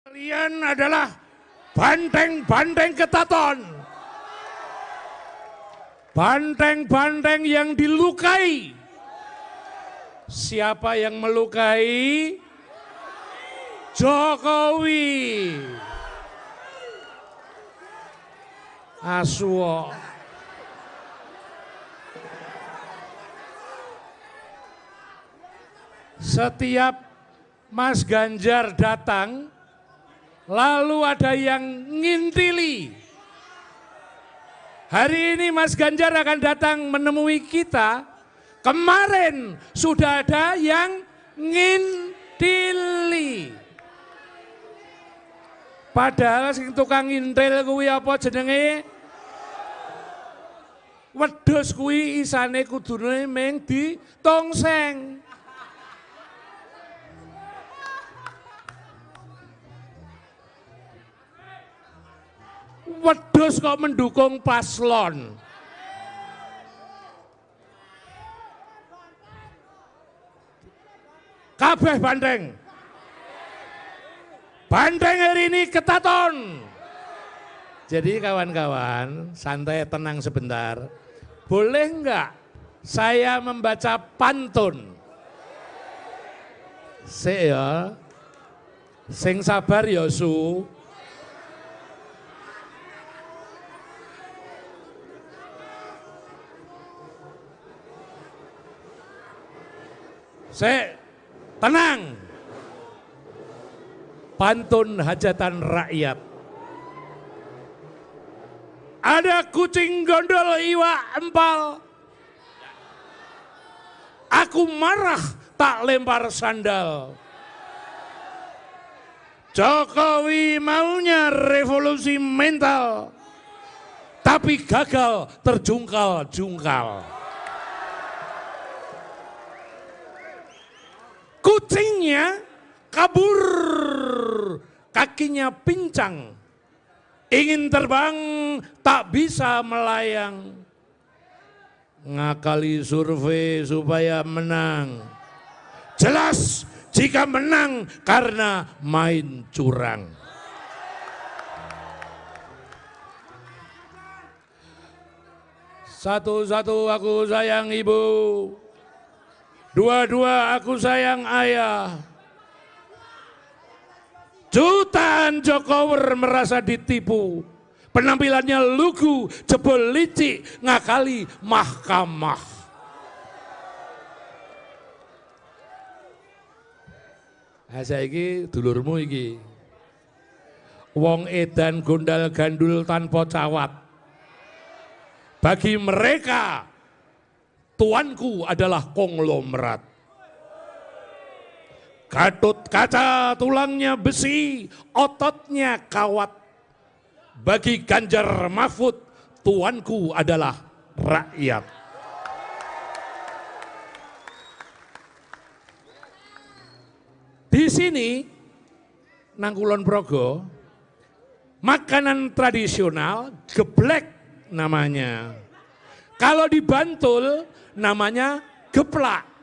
Kalian adalah banteng-banteng ketaton. Banteng-banteng yang dilukai. Siapa yang melukai? Jokowi. Aswo. Setiap Mas Ganjar datang, lalu ada yang ngintili. Hari ini Mas Ganjar akan datang menemui kita. Kemarin sudah ada yang ngintili. Padahal sing tukang ngintil kuwi apa jenenge? Wedhus kuwi isane kudune mung ditongseng. Wedhus kok mendukung paslon. Kabeh banteng. Banteng hari ini ketaton. Jadi kawan-kawan, santai tenang sebentar. Boleh enggak saya membaca pantun? Sik ya. Sing sabar ya Su. Tenang. Pantun hajatan rakyat. Ada kucing gondol iwa empal. Aku marah tak lempar sandal. Jokowi maunya revolusi mental. Tapi gagal terjungkal-jungkal. Kucingnya kabur, kakinya pincang, ingin terbang tak bisa melayang. Ngakali survei supaya menang, jelas jika menang karena main curang. Satu-satu aku sayang ibu. Dua-dua aku sayang ayah. Jutaan Jokower merasa ditipu. Penampilannya lugu, jebol licik, ngakali mahkamah. Saiki dulurmu iki. Wong edan gondal gandul tanpa cawat. Bagi mereka tuanku adalah konglomerat. Gatot kaca tulangnya besi, ototnya kawat. Bagi Ganjar Mahfud, tuanku adalah rakyat. Di sini, nang Kulon Progo, makanan tradisional geblek namanya. Kalau di Bantul, namanya geplak.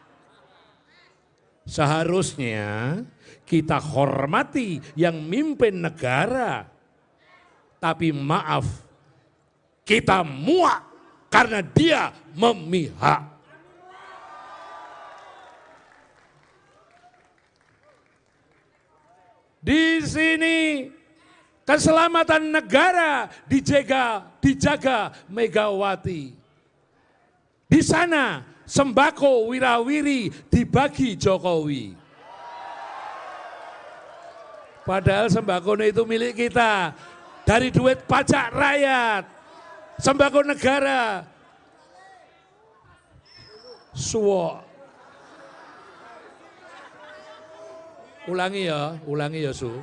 Seharusnya kita hormati yang mimpin negara. Tapi maaf, kita muak karena dia memihak. Di sini keselamatan negara dijaga Megawati. Di sana sembako wirawiri dibagi Jokowi. Padahal sembako itu milik kita. Dari duit pajak rakyat. Sembako negara. Suwo. Ulangi ya Su.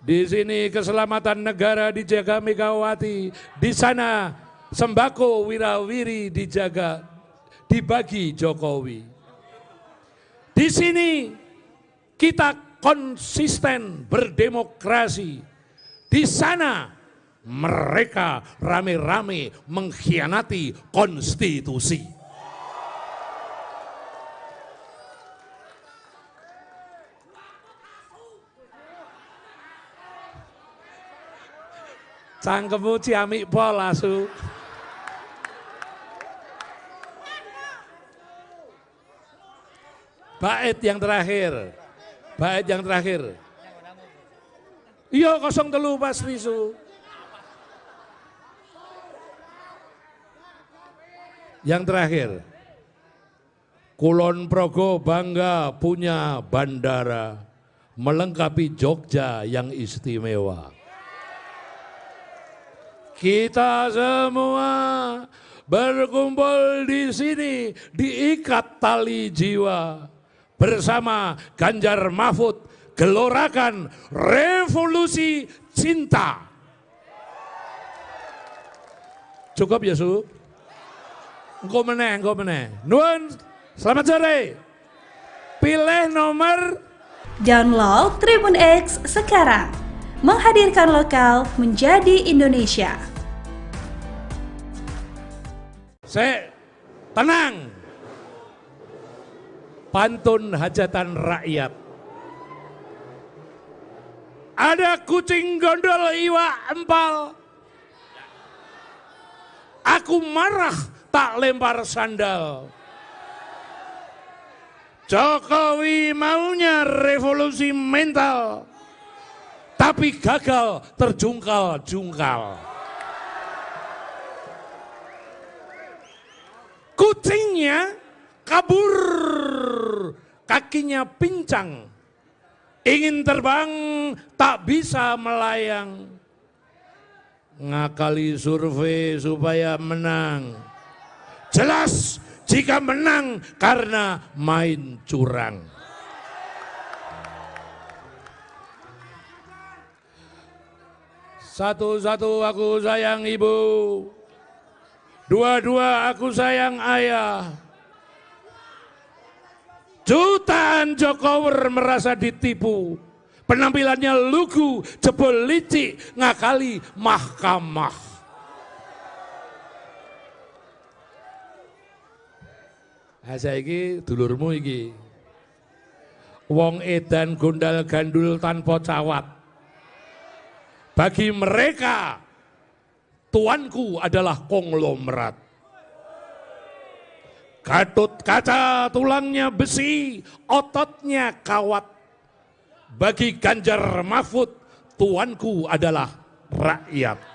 Di sini keselamatan negara dijaga Megawati. Di sana sembako wirawiri dijaga, dibagi Jokowi. Di sini kita konsisten berdemokrasi. Di sana mereka rame-rame mengkhianati konstitusi. Cangkemmu ciamik pol asu. Bait yang terakhir. Bait yang terakhir. Iya 03 Mas Risu. Yang terakhir. Kulon Progo bangga punya bandara melengkapi Jogja yang istimewa. Kita semua berkumpul di sini diikat tali jiwa bersama Ganjar Mahfud gelorakan revolusi cinta. Cukup ya Su? Engko meneh. Nuwun, selamat sore. Pilih nomor. Download Tribun X sekarang. Menghadirkan lokal menjadi Indonesia. Tenang. Pantun hajatan rakyat. Ada kucing gondol iwak empal. Aku marah tak lempar sandal. Jokowi maunya revolusi mental, tapi gagal terjungkal-jungkal. Kucingnya kabur, kakinya pincang, ingin terbang tak bisa melayang. Ngakali survei supaya menang. Jelas jika menang karena main curang. Satu-satu aku sayang ibu, dua-dua aku sayang ayah. Jutaan Jokower merasa ditipu, penampilannya lugu, jebol licik, ngakali mahkamah. Saiki dulurmu iki, wong edan gondal gandul tanpa cawat. Bagi mereka, tuanku adalah konglomerat. Gatut kaca, tulangnya besi, ototnya kawat. Bagi Ganjar Mahfud, tuanku adalah rakyat.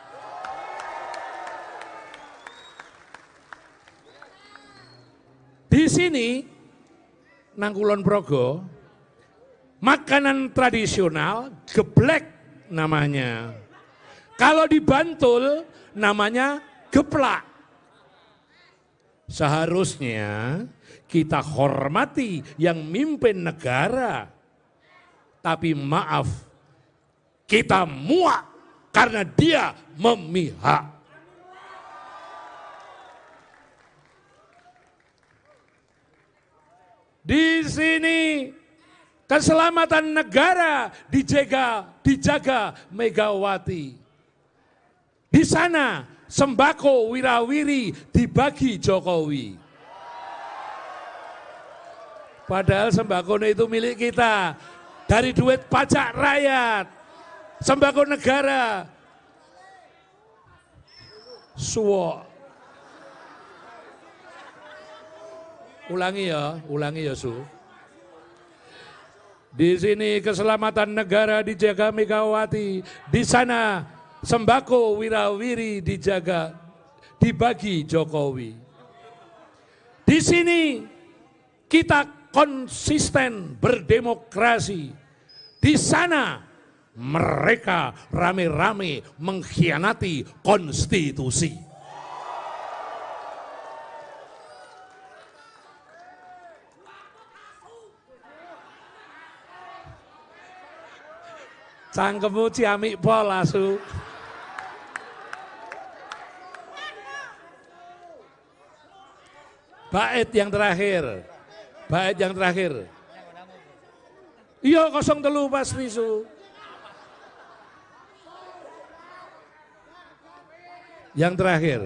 Di sini, nang Kulon Progo, makanan tradisional geblek namanya. Kalau di Bantul namanya geplak. Seharusnya kita hormati yang mimpin negara. Tapi maaf, kita muak karena dia memihak. Di sini keselamatan negara dijaga Megawati. Di sana sembako wirawiri dibagi Jokowi. Padahal sembako itu milik kita dari duit pajak rakyat, sembako negara. Suwo. Ulangi ya Su. Di sini keselamatan negara dijaga Megawati, di sana sembako wirawiri dibagi Jokowi. Di sini kita konsisten berdemokrasi. Di sana mereka rame-rame mengkhianati konstitusi. Cangkemmu ciamik pol asu. Bait yang terakhir. Iya 03 Mas Risu. Yang terakhir.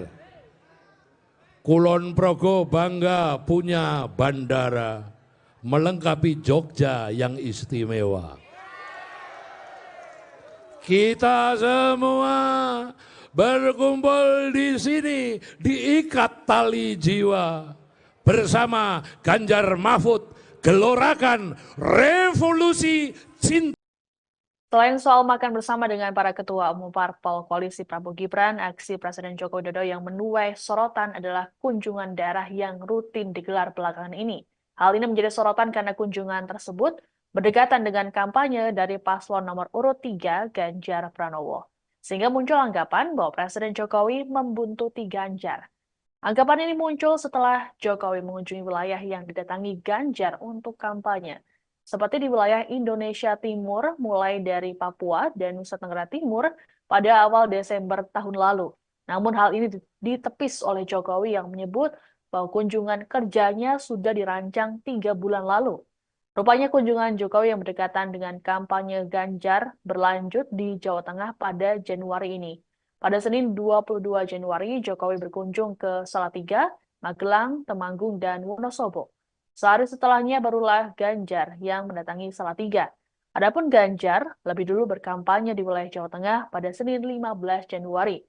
Kulon Progo bangga punya bandara melengkapi Jogja yang istimewa. Kita semua berkumpul di sini diikat tali jiwa bersama Ganjar Mahfud gelorakan revolusi cinta. Selain soal makan bersama dengan para ketua umum parpol koalisi Prabowo Gibran, aksi Presiden Joko Widodo yang menuai sorotan adalah kunjungan daerah yang rutin digelar belakangan ini. Hal ini menjadi sorotan karena kunjungan tersebut berdekatan dengan kampanye dari paslon nomor urut 3 Ganjar Pranowo. Sehingga muncul anggapan bahwa Presiden Jokowi membuntuti Ganjar. Anggapan ini muncul setelah Jokowi mengunjungi wilayah yang didatangi Ganjar untuk kampanye. Seperti di wilayah Indonesia Timur, mulai dari Papua dan Nusa Tenggara Timur pada awal Desember tahun lalu. Namun hal ini ditepis oleh Jokowi yang menyebut bahwa kunjungan kerjanya sudah dirancang 3 bulan lalu. Rupanya kunjungan Jokowi yang berdekatan dengan kampanye Ganjar berlanjut di Jawa Tengah pada Januari ini. Pada Senin 22 Januari, Jokowi berkunjung ke Salatiga, Magelang, Temanggung, dan Wonosobo. Sehari setelahnya barulah Ganjar yang mendatangi Salatiga. Adapun Ganjar lebih dulu berkampanye di wilayah Jawa Tengah pada Senin 15 Januari.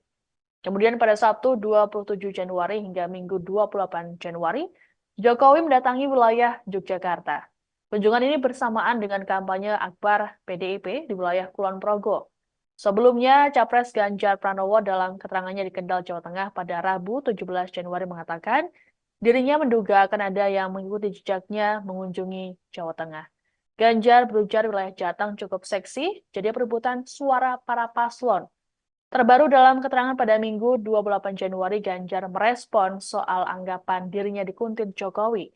Kemudian pada Sabtu 27 Januari hingga Minggu 28 Januari, Jokowi mendatangi wilayah Yogyakarta. Kunjungan ini bersamaan dengan kampanye akbar PDIP di wilayah Kulon Progo. Sebelumnya, Capres Ganjar Pranowo dalam keterangannya di Kendal, Jawa Tengah pada Rabu 17 Januari mengatakan, dirinya menduga akan ada yang mengikuti jejaknya mengunjungi Jawa Tengah. Ganjar berujar wilayah Jateng cukup seksi, jadi perebutan suara para paslon. Terbaru dalam keterangan pada Minggu 28 Januari, Ganjar merespon soal anggapan dirinya dikuntit Jokowi.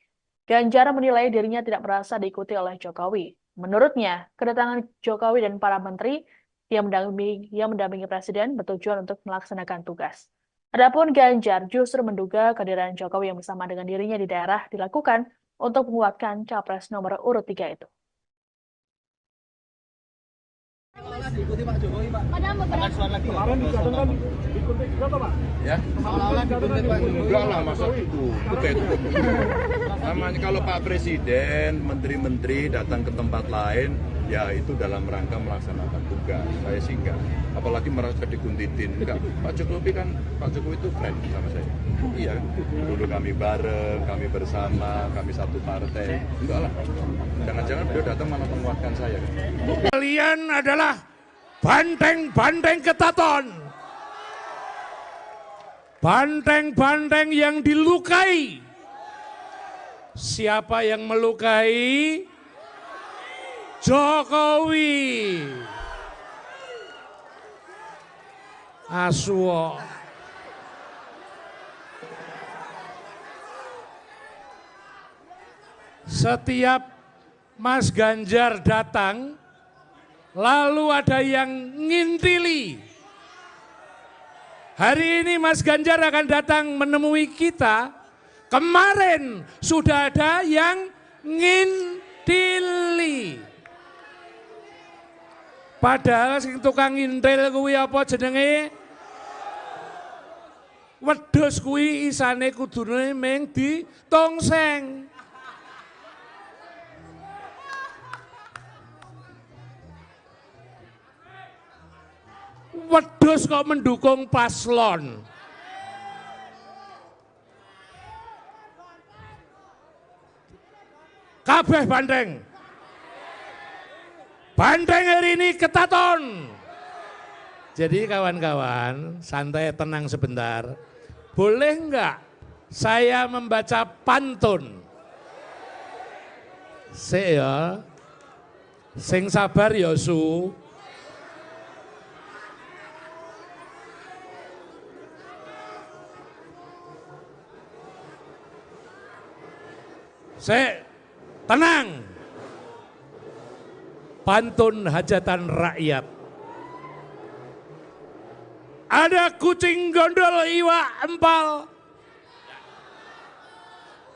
Ganjar menilai dirinya tidak merasa diikuti oleh Jokowi. Menurutnya, kedatangan Jokowi dan para menteri yang mendampingi Presiden bertujuan untuk melaksanakan tugas. Adapun Ganjar justru menduga kehadiran Jokowi yang bersama dengan dirinya di daerah dilakukan untuk menguatkan capres nomor urut 3 itu. Diikuti Pak Jokowi, Pak. Padahal beberapa Kemarin dikatakan dikuntit berapa, Pak? Ya. Seolah-olah dikuntit Pak Jokowi. Enggak lah, masa itu namanya kalau Pak Presiden, menteri-menteri datang ke tempat lain, ya itu dalam rangka melaksanakan tugas. Saya sih enggak. Apalagi merasa dikuntitin. Enggak. Pak Jokowi itu friend sama saya. Iya, dulu kami bareng, kami bersama, kami satu partai. Enggak lah. Jangan-jangan beliau datang malah menguatkan saya. Kalian adalah banteng-banteng ketaton. Banteng-banteng yang dilukai. Siapa yang melukai? Jokowi. Asuo. Setiap Mas Ganjar datang, lalu ada yang ngintili. Hari ini Mas Ganjar akan datang menemui kita. Kemarin sudah ada yang ngintili. Padahal sing tukang ngintil kuwi apa jenenge? Wedhus kuwi isane kudune mung ditongseng. Wedhus kok mendukung paslon. Kabeh banteng. Banteng hari ini ketaton. Jadi kawan-kawan, santai tenang sebentar. Boleh enggak saya membaca pantun? Sik ya. Sing sabar ya Su. Tenang. Pantun hajatan rakyat. Ada kucing gondol iwak empal.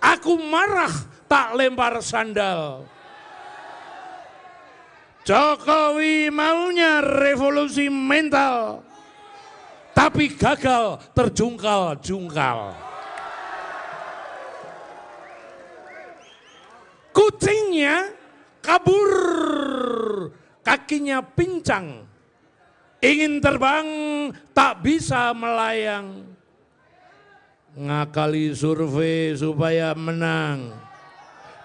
Aku marah tak lempar sandal. Jokowi maunya revolusi mental. Tapi gagal terjungkal-jungkal. Kucingnya kabur, kakinya pincang, Ingin terbang tak bisa melayang. Ngakali survei supaya menang.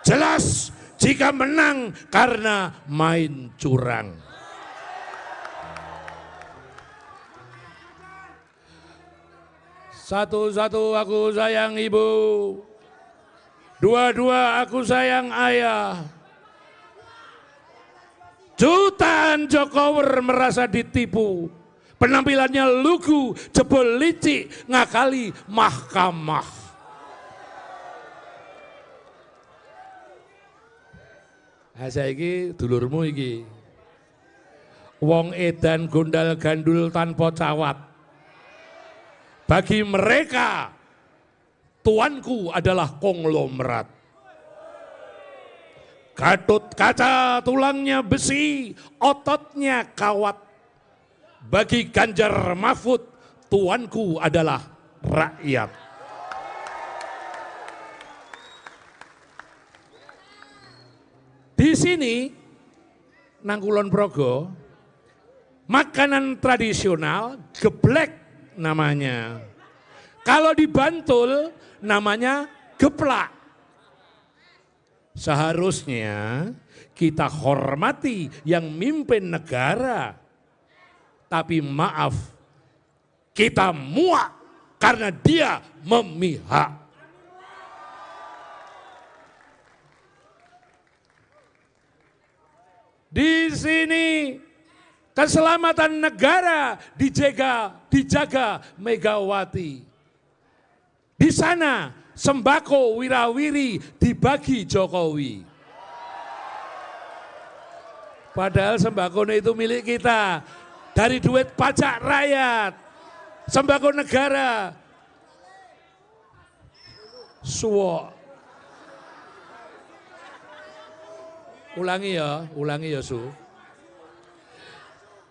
Jelas jika menang karena main curang. Satu-satu aku sayang ibu. Dua-dua aku sayang ayah. Jutaan Jokower merasa ditipu. Penampilannya lugu, jebol licik, ngakali mahkamah. Saiki dulurmu iki. Wong edan gondal gandul tanpa cawat. Bagi mereka, tuanku adalah konglomerat. Gatut kaca, tulangnya besi, ototnya kawat. Bagi Ganjar Mahfud, tuanku adalah rakyat. Di sini, nang Kulon Progo, makanan tradisional geblek namanya. Kalau di Bantul namanya geplak. Seharusnya kita hormati yang mimpin negara. Tapi maaf, kita muak karena dia memihak. Di sini keselamatan negara dijaga Megawati. Di sana sembako wirawiri dibagi Jokowi. Padahal sembako itu milik kita. Dari duit pajak rakyat, sembako negara. Suwo. Ulangi ya Su.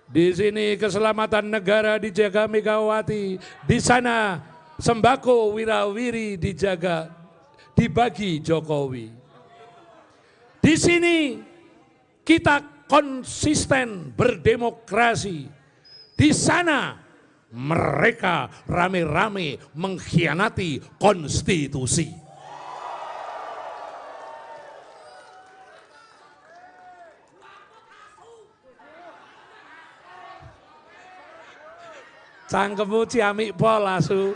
Di sini keselamatan negara dijaga Megawati. Di sana sembako wirawiri dijaga, dibagi Jokowi. Di sini kita konsisten berdemokrasi. Di sana mereka rame-rame mengkhianati konstitusi. Cangkemmu ciamik pol asu.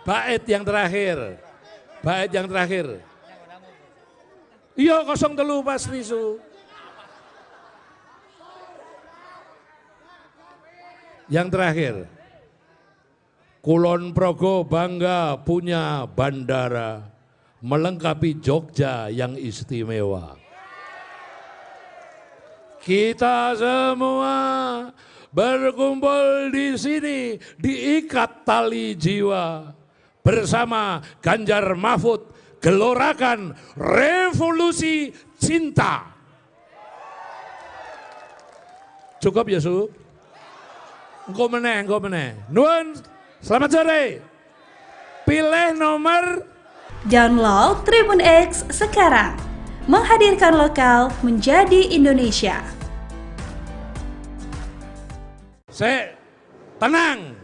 Bait yang terakhir. Iya 03 Mas Risu. Yang terakhir. Kulon Progo bangga punya bandara melengkapi Jogja yang istimewa. Kita semua berkumpul di sini diikat tali jiwa bersama Ganjar Mahfud. Gelorakan revolusi cinta. Cukup ya Su? Engko meneh. Nuwun, selamat sore. Pilih nomor. Download Tribun X sekarang. Menghadirkan lokal menjadi Indonesia. Tenang.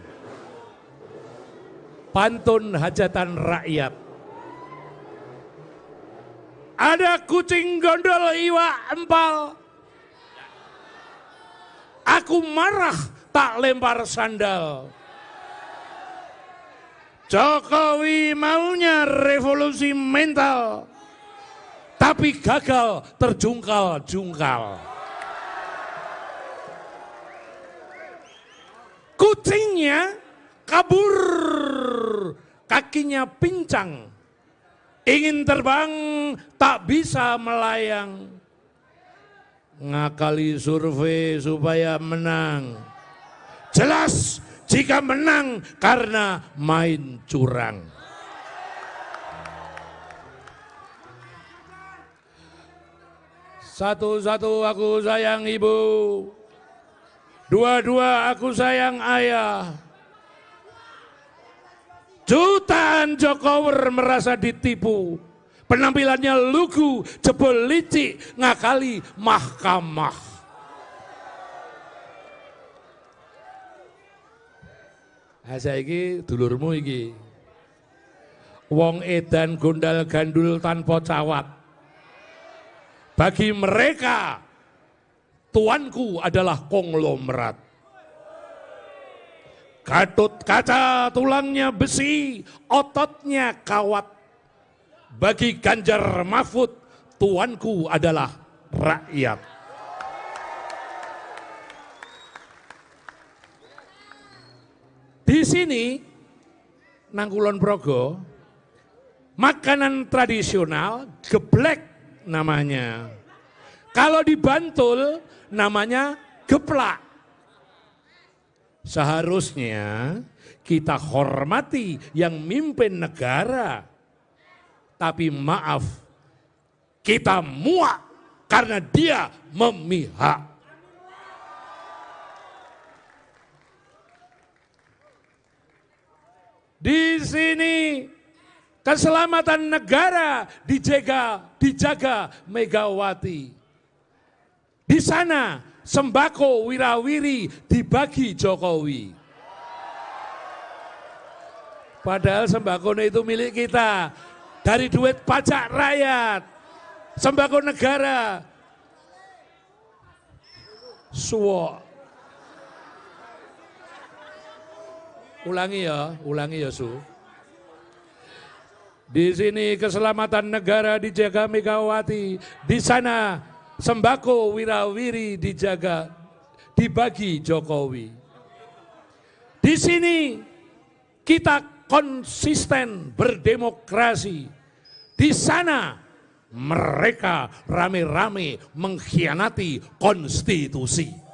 Pantun hajatan rakyat. Ada kucing gondol iwak empal. Aku marah tak lempar sandal. Jokowi maunya revolusi mental. Tapi gagal terjungkal-jungkal. Kucingnya kabur, kakinya pincang. Ingin terbang tak bisa melayang. Ngakali survei supaya menang. Jelas jika menang karena main curang. Satu-satu aku sayang ibu. Dua-dua aku sayang ayah. Jutaan Jokower merasa ditipu. Penampilannya lugu, jebol licik, ngakali mahkamah. Saiki dulurmu iki. Wong edan gondal gandul tanpa cawat. Bagi mereka, tuanku adalah konglomerat. Gatot kaca, tulangnya besi, ototnya kawat. Bagi Ganjar Mahfud, tuanku adalah rakyat. Di sini, nang Kulon Progo, makanan tradisional geblek namanya. Kalau di Bantul namanya geplak. Seharusnya kita hormati yang mimpin negara. Tapi maaf, kita muak karena dia memihak. Di sini keselamatan negara dijaga Megawati. Di sana sembako wirawiri dibagi Jokowi. Padahal sembako itu milik kita dari duit pajak rakyat, sembako negara. Suwo. Ulangi ya Su. Di sini keselamatan negara dijaga Megawati, di sana sembako wirawiri dijaga, dibagi Jokowi. Di sini kita konsisten berdemokrasi, di sana mereka rame-rame mengkhianati konstitusi.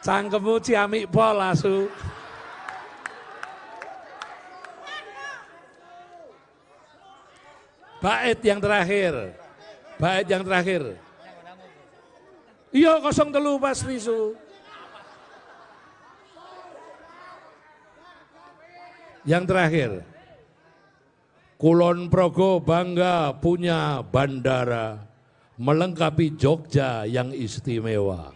Cangkemmu ciamik pol Asu. Bait yang terakhir. Iya 03 Mas Risu. Yang terakhir. Kulon Progo bangga punya bandara melengkapi Jogja yang istimewa.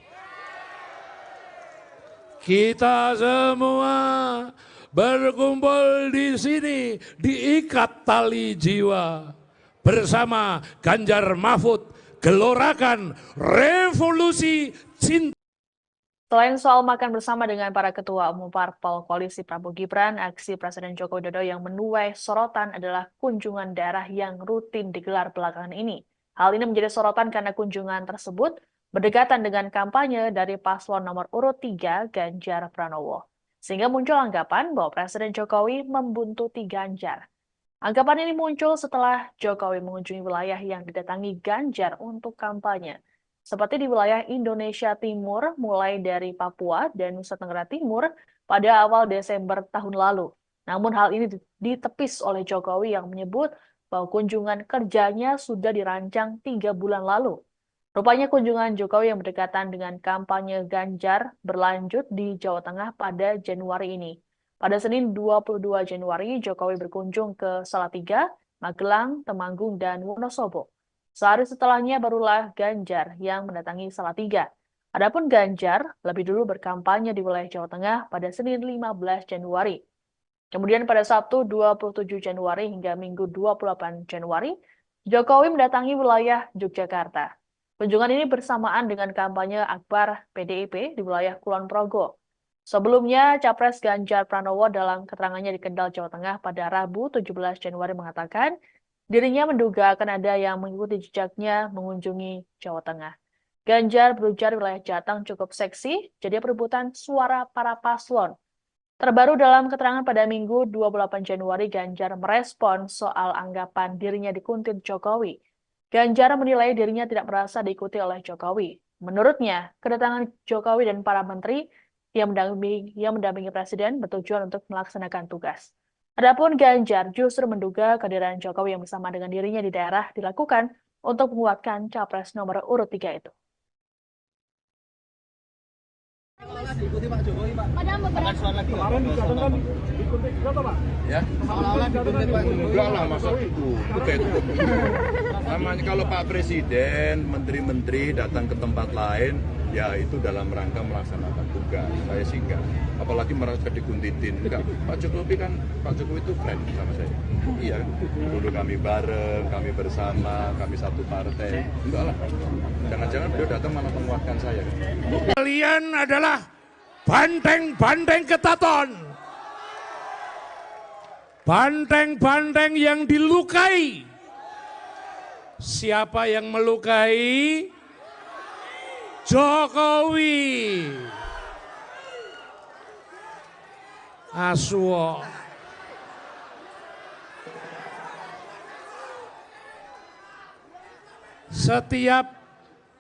Kita semua berkumpul di sini diikat tali jiwa bersama Ganjar Mahfud gelorakan revolusi cinta. Selain soal makan bersama dengan para ketua umum parpol koalisi Prabowo Gibran, aksi Presiden Joko Widodo yang menuai sorotan adalah kunjungan daerah yang rutin digelar belakangan ini. Hal ini menjadi sorotan karena kunjungan tersebut berdekatan dengan kampanye dari paslon nomor urut 3 Ganjar Pranowo. Sehingga muncul anggapan bahwa Presiden Jokowi membuntuti Ganjar. Anggapan ini muncul setelah Jokowi mengunjungi wilayah yang didatangi Ganjar untuk kampanye. Seperti di wilayah Indonesia Timur mulai dari Papua dan Nusa Tenggara Timur pada awal Desember tahun lalu. Namun hal ini ditepis oleh Jokowi yang menyebut bahwa kunjungan kerjanya sudah dirancang 3 bulan lalu. Rupanya kunjungan Jokowi yang berdekatan dengan kampanye Ganjar berlanjut di Jawa Tengah pada Januari ini. Pada Senin 22 Januari, Jokowi berkunjung ke Salatiga, Magelang, Temanggung, dan Wonosobo. Sehari setelahnya barulah Ganjar yang mendatangi Salatiga. Adapun Ganjar lebih dulu berkampanye di wilayah Jawa Tengah pada Senin 15 Januari. Kemudian pada Sabtu 27 Januari hingga Minggu 28 Januari, Jokowi mendatangi wilayah Yogyakarta. Kunjungan ini bersamaan dengan kampanye akbar PDIP di wilayah Kulon Progo. Sebelumnya, Capres Ganjar Pranowo dalam keterangannya di Kendal, Jawa Tengah pada Rabu 17 Januari mengatakan, dirinya menduga akan ada yang mengikuti jejaknya mengunjungi Jawa Tengah. Ganjar berujar wilayah Jateng cukup seksi, jadi perebutan suara para paslon. Terbaru dalam keterangan pada Minggu 28 Januari, Ganjar merespon soal anggapan dirinya dikuntit Jokowi. Ganjar menilai dirinya tidak merasa diikuti oleh Jokowi. Menurutnya, kedatangan Jokowi dan para menteri yang mendampingi Presiden bertujuan untuk melaksanakan tugas. Adapun Ganjar justru menduga kehadiran Jokowi yang bersama dengan dirinya di daerah dilakukan untuk menguatkan Capres nomor urut 3 itu. Seolah-olah diikuti Pak Jokowi, Pak. Padahal beberapa Kemarin dikatakan diikuti berapa, Pak? Ya, Seolah-olah diikuti Pak Jokowi. enggak lah masa itu namanya kalau Pak Presiden, menteri-menteri datang ke tempat lain, ya itu dalam rangka melaksanakan tugas. Saya sih enggak, apalagi merasa diguntitin. Enggak, Pak Jokowi itu friend sama saya. Iya, dulu kami bareng, kami bersama, kami satu partai. Enggak lah, jangan-jangan beliau datang malah menguatkan saya. Kalian adalah banteng-banteng ketaton. Banteng-banteng yang dilukai. Siapa yang melukai? Jokowi. Aswo. Setiap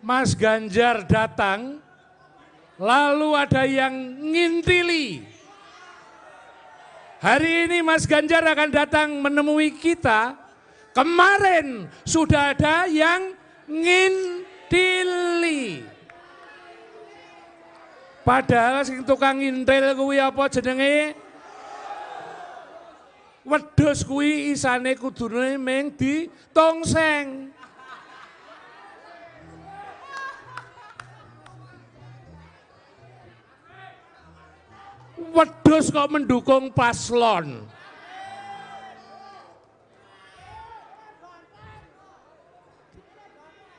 Mas Ganjar datang, lalu ada yang ngintili. Hari ini Mas Ganjar akan datang menemui kita. Kemarin sudah ada yang ngintili. Padahal sing tukang ngintil kuwi apa jenenge? Wedhus kuwi isane kudune mung ditongseng. Wedhus kok mendukung paslon.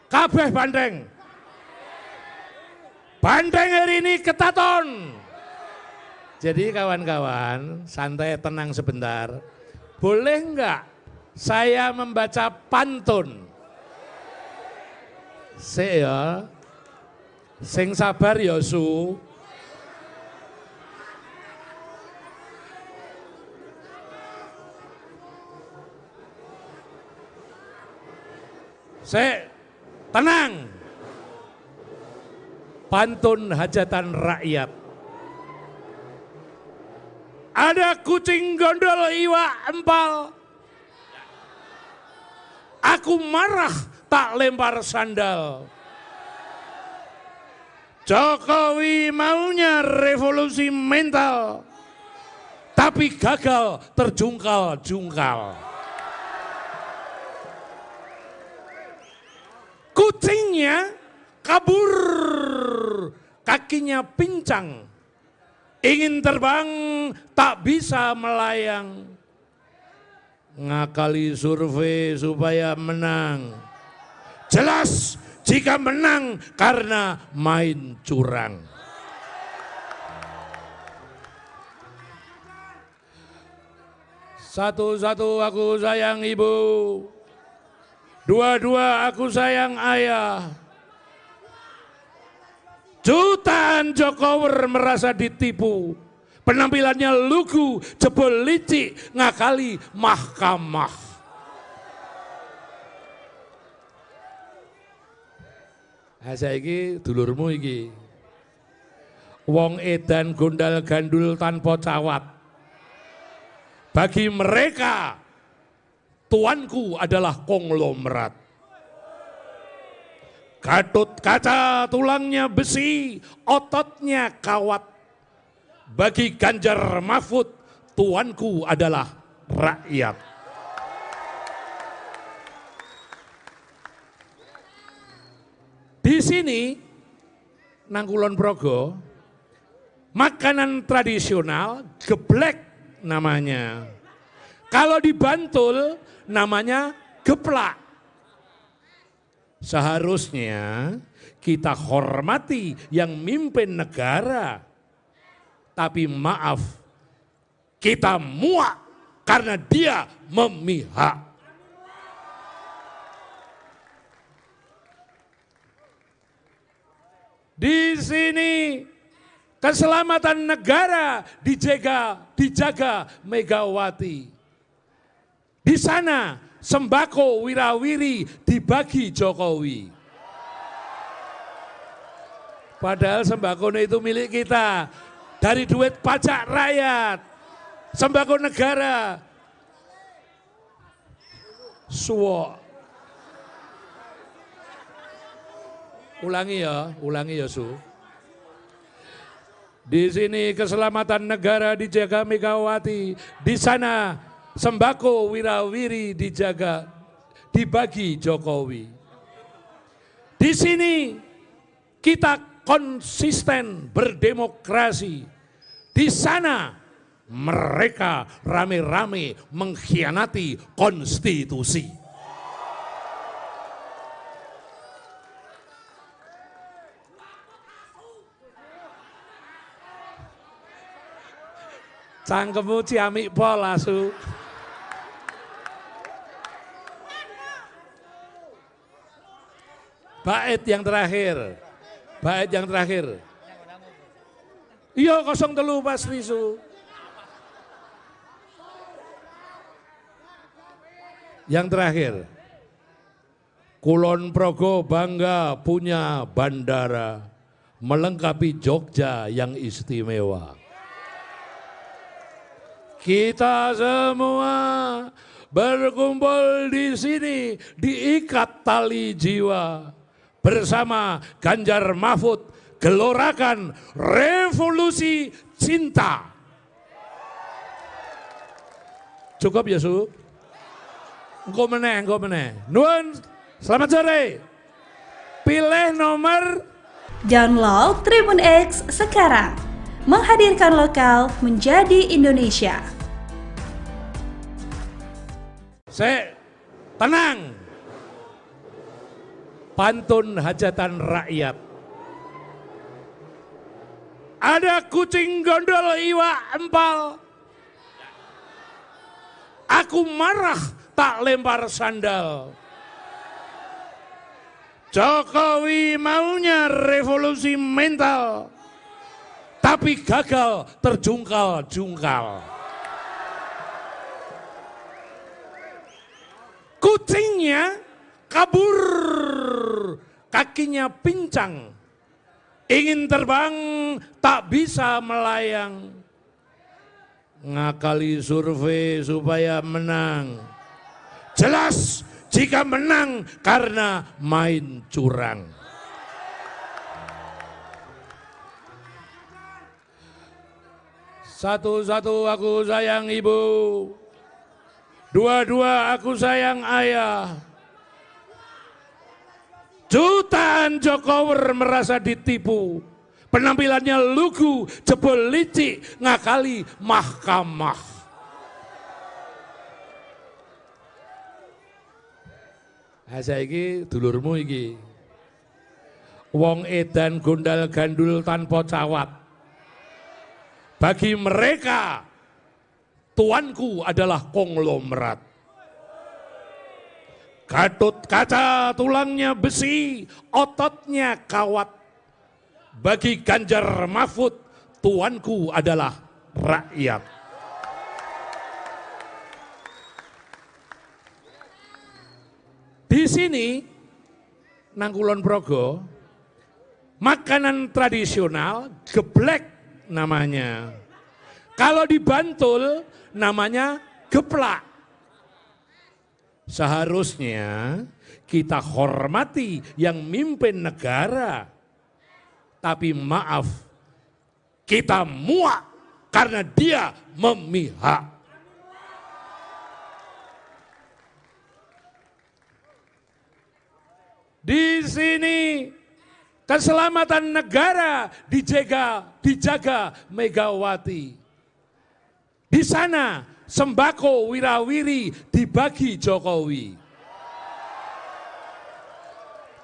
Kabeh banteng. Banteng hari ini ketaton. Jadi kawan-kawan, santai tenang sebentar. Boleh enggak saya membaca pantun? Ya. Sing sabar ya Su. Tenang. Pantun hajatan rakyat. Ada kucing gondol iwak empal. Aku marah tak lempar sandal. Jokowi maunya revolusi mental. Tapi gagal terjungkal-jungkal. Kucingnya kabur, kakinya pincang, ingin terbang tak bisa melayang. Ngakali survei supaya menang. Jelas jika menang karena main curang. Satu-satu aku sayang ibu. Dua-dua aku sayang ayah. Jutaan Jokower merasa ditipu. Penampilannya lugu, jebol licik, ngakali mahkamah. Saiki dulurmu iki. Wong edan gondal gandul tanpa cawat. Bagi mereka tuanku adalah konglomerat. Gatot kaca, tulangnya besi, ototnya kawat. Bagi Ganjar Mahfud, tuanku adalah rakyat. Di sini, nang Kulon Progo, makanan tradisional geblek namanya. Kalau di Bantul, namanya geplak. Seharusnya kita hormati yang mimpin negara. Tapi maaf, kita muak karena dia memihak. Di sini keselamatan negara dijaga Megawati. Di sana sembako wirawiri dibagi Jokowi. Padahal sembako itu milik kita. Dari duit pajak rakyat. Sembako negara. Suwo. Ulangi ya Su. Di sini keselamatan negara dijaga Megawati, di sana sembako wirawiri dijaga, dibagi Jokowi. Di sini kita konsisten berdemokrasi, di sana mereka rame-rame mengkhianati konstitusi. Cangkemmu ciamik pol asu. Bait yang terakhir. Bait yang terakhir. Iya 03 Mas Risu. Yang terakhir. Kulon Progo bangga punya bandara melengkapi Jogja yang istimewa. Kita semua berkumpul di sini diikat tali jiwa bersama Ganjar Mahfud gelorakan revolusi cinta. Cukup ya Su? Engko meneh. Nuwun, selamat sore. Pilih nomor. Download Tribun X sekarang. Menghadirkan lokal menjadi Indonesia. Tenang. Pantun hajatan rakyat. Ada kucing gondol iwa empal. Aku marah tak lempar sandal. Jokowi maunya revolusi mental, tapi gagal terjungkal-jungkal. Kucingnya kabur, kakinya pincang, ingin terbang tak bisa melayang. Ngakali survei supaya menang. Jelas jika menang karena main curang. Satu-satu aku sayang ibu, dua-dua aku sayang ayah. Jutaan Jokower merasa ditipu, penampilannya lugu, jebol licik, ngakali mahkamah. Saiki dulurmu iki, wong edan gondal gandul tanpa cawat. Bagi mereka, tuanku adalah konglomerat. Gatut kaca, tulangnya besi, ototnya kawat. Bagi Ganjar Mahfud, tuanku adalah rakyat. Di sini, nang Kulon Progo, makanan tradisional geblek namanya. Kalau di Bantul namanya geplak. Seharusnya kita hormati yang mimpin negara. Tapi maaf, kita muak karena dia memihak. Di sini keselamatan negara dijaga Megawati. Di sana sembako wirawiri dibagi Jokowi.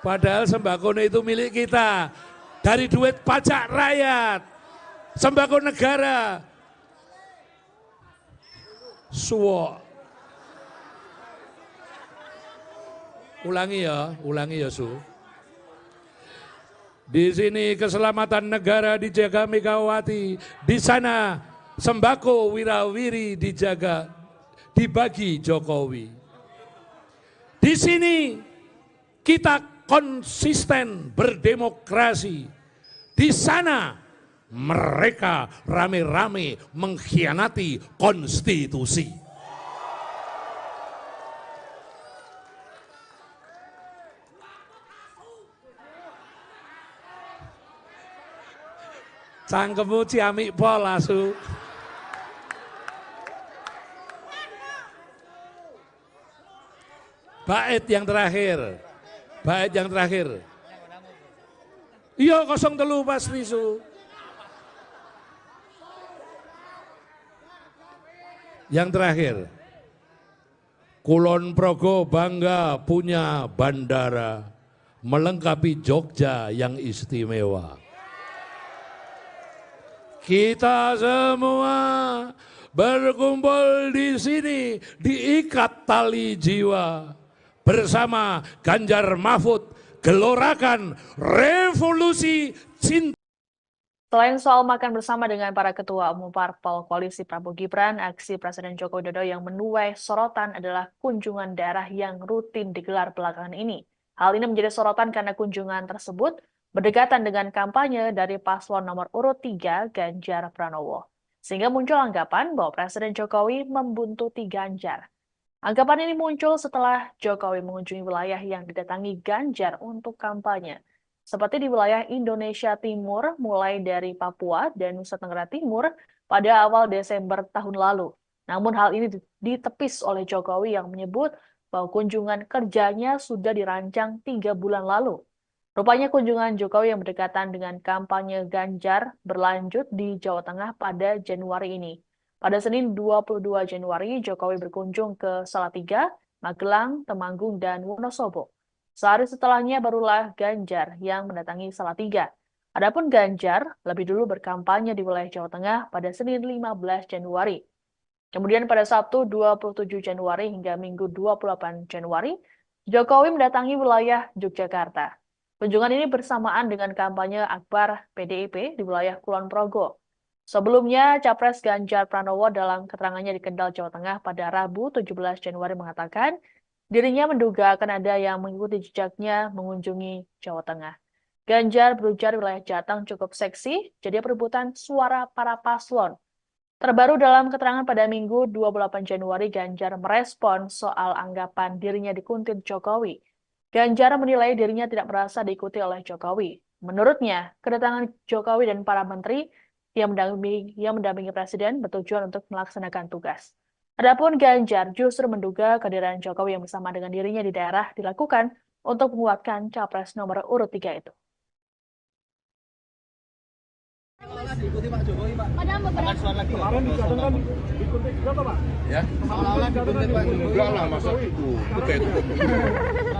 Padahal sembako itu milik kita, dari duit pajak rakyat, sembako negara. Suwok. Ulangi ya Su. Di sini keselamatan negara dijaga Megawati, di sana sembako wirawiri dijaga, dibagi Jokowi. Di sini kita konsisten berdemokrasi, di sana mereka rame-rame mengkhianati konstitusi. Cangkemmu ciamik pol asu. Bait yang terakhir. Bait yang terakhir. Iya 03 Mas Risu. Yang terakhir. Kulon Progo bangga punya bandara melengkapi Jogja yang istimewa. Kita semua berkumpul di sini diikat tali jiwa bersama Ganjar Mahfud gelorakan revolusi cinta. Selain soal makan bersama dengan para ketua umum parpol koalisi Prabowo Gibran, aksi Presiden Joko Widodo yang menuai sorotan adalah kunjungan daerah yang rutin digelar belakangan ini. Hal ini menjadi sorotan karena kunjungan tersebut berdekatan dengan kampanye dari paslon nomor urut 3 Ganjar Pranowo. Sehingga muncul anggapan bahwa Presiden Jokowi membuntuti Ganjar. Anggapan ini muncul setelah Jokowi mengunjungi wilayah yang didatangi Ganjar untuk kampanye. Seperti di wilayah Indonesia Timur, mulai dari Papua dan Nusa Tenggara Timur pada awal Desember tahun lalu. Namun hal ini ditepis oleh Jokowi yang menyebut bahwa kunjungan kerjanya sudah dirancang 3 bulan lalu. Rupanya kunjungan Jokowi yang berdekatan dengan kampanye Ganjar berlanjut di Jawa Tengah pada Januari ini. Pada Senin 22 Januari, Jokowi berkunjung ke Salatiga, Magelang, Temanggung, dan Wonosobo. Sehari setelahnya barulah Ganjar yang mendatangi Salatiga. Adapun Ganjar lebih dulu berkampanye di wilayah Jawa Tengah pada Senin 15 Januari. Kemudian pada Sabtu 27 Januari hingga Minggu 28 Januari, Jokowi mendatangi wilayah Yogyakarta. Kunjungan ini bersamaan dengan kampanye akbar PDIP di wilayah Kulon Progo. Sebelumnya, Capres Ganjar Pranowo dalam keterangannya di Kendal, Jawa Tengah pada Rabu 17 Januari mengatakan, dirinya menduga akan ada yang mengikuti jejaknya mengunjungi Jawa Tengah. Ganjar berujar wilayah Jateng cukup seksi, jadi perebutan suara para paslon. Terbaru dalam keterangan pada Minggu 28 Januari, Ganjar merespon soal anggapan dirinya dikuntit Jokowi. Ganjar menilai dirinya tidak merasa diikuti oleh Jokowi. Menurutnya, kedatangan Jokowi dan para menteri yang mendampingi Presiden bertujuan untuk melaksanakan tugas. Adapun Ganjar justru menduga kehadiran Jokowi yang bersama dengan dirinya di daerah dilakukan untuk menguatkan Capres nomor urut 3 itu. Diikuti Pak Jokowi, Pak. Akan suara lagi. Kemarin dikatakan dikuntit berapa, Pak? Ya, Seolah-olah dikuntit Pak Jokowi. enggak lah masa itu.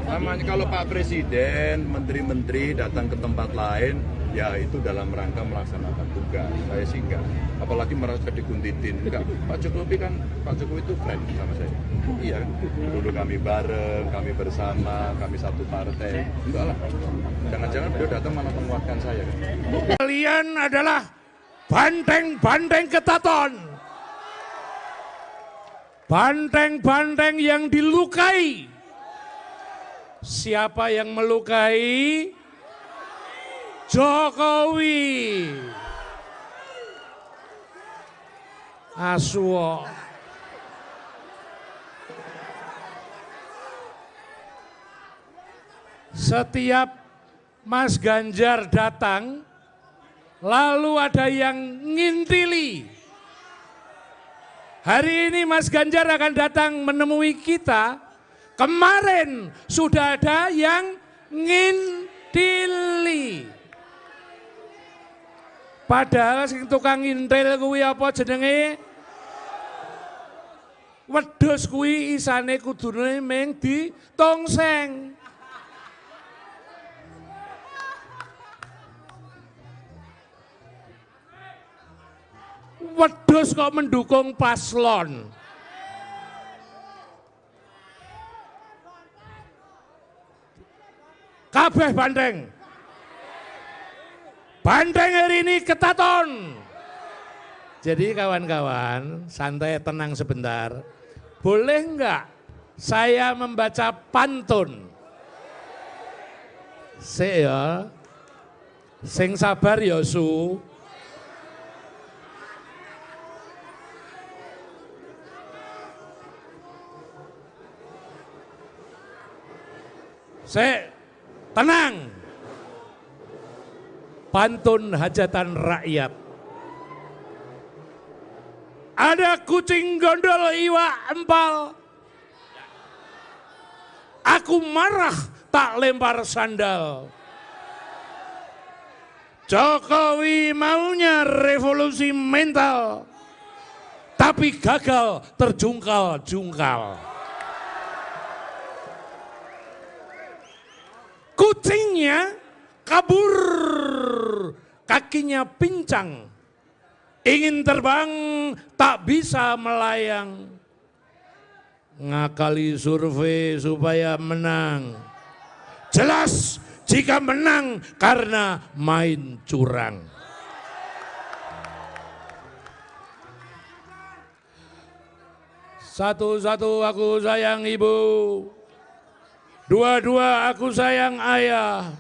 Namanya kalau Pak Presiden, menteri-menteri datang ke tempat lain, ya itu dalam rangka melaksanakan tugas. Saya sih enggak. Apalagi merasa dikuntitin. Enggak. Pak Jokowi itu friend sama saya. Iya, dulu kami bareng, kami bersama, kami satu partai. Enggak lah. Jangan-jangan beliau datang malah menguatkan saya. Kalian adalah banteng-banteng ketaton. Banteng-banteng yang dilukai. Siapa yang melukai? Jokowi. Asuo. Setiap Mas Ganjar datang, lalu ada yang ngintili. Hari ini Mas Ganjar akan datang menemui kita. Kemarin sudah ada yang ngintili. Padahal sing tukang ngintil kuwi apa jenenge? Wedhus kuwi isane kudune mung ditongseng. Wedhus kok mendukung paslon. Kabeh banteng. Banteng hari ini ketaton. Jadi kawan-kawan, santai tenang sebentar. Boleh enggak saya membaca pantun? Sik ya. Sing sabar ya Su. Sik, tenang. pantun hajatan rakyat. Ada kucing gondol iwak empal, aku marah tak lempar sandal. Jokowi maunya revolusi mental, tapi gagal terjungkal-jungkal. Kucingnya kabur, kakinya pincang, ingin terbang tak bisa melayang. Ngakali survei supaya menang, jelas jika menang karena main curang. Satu-satu aku sayang ibu, dua-dua aku sayang ayah.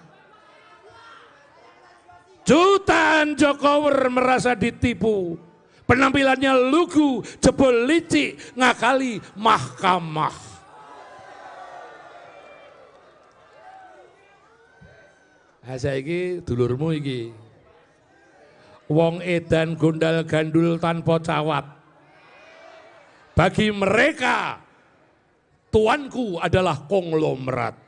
Jutaan Jokower merasa ditipu, penampilannya lugu, jebol licik, ngakali mahkamah. Saiki dulurmu iki, wong edan gondal gandul tanpa cawat. Bagi mereka, tuanku adalah konglomerat.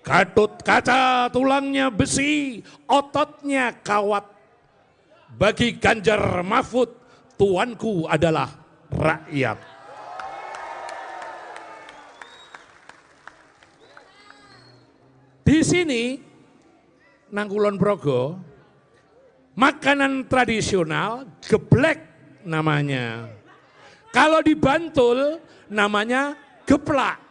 Gatut kaca, tulangnya besi, ototnya kawat. Bagi Ganjar Mahfud, tuanku adalah rakyat. Di sini, nang Kulon Progo, makanan tradisional geblek namanya. Kalau di Bantul namanya geplak.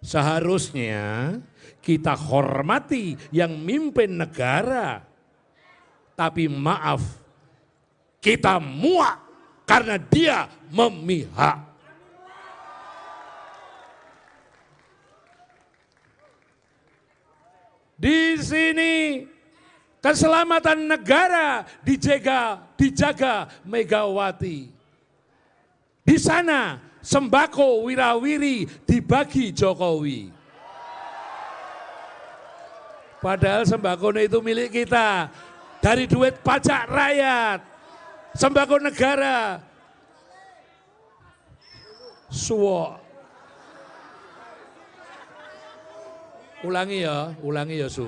Seharusnya kita hormati yang mimpin negara. Tapi maaf, kita muak karena dia memihak. Di sini keselamatan negara dijaga Megawati. Di sana sembako wirawiri dibagi Jokowi. Padahal sembako itu milik kita, dari duit pajak rakyat, sembako negara. Suwok. Ulangi ya Su.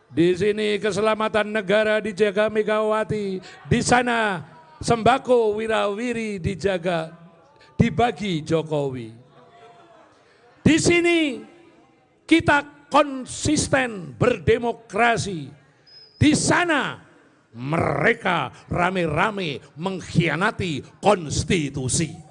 Di sini keselamatan negara dijaga Megawati, di sana sembako wirawiri dijaga, dibagi Jokowi. Di sini kita konsisten berdemokrasi. Di sana mereka rame-rame mengkhianati konstitusi.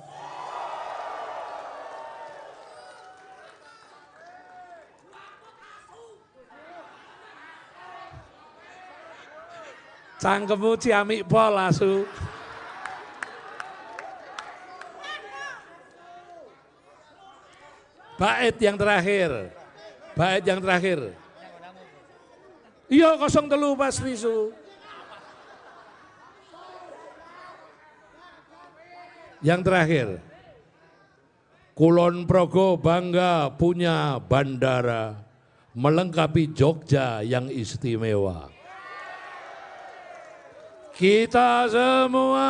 Cangkemmu ciamik pol asu. Bait yang terakhir. Iya 03 Mas Risu. Yang terakhir. Kulon Progo bangga punya bandara melengkapi Jogja yang istimewa. Kita semua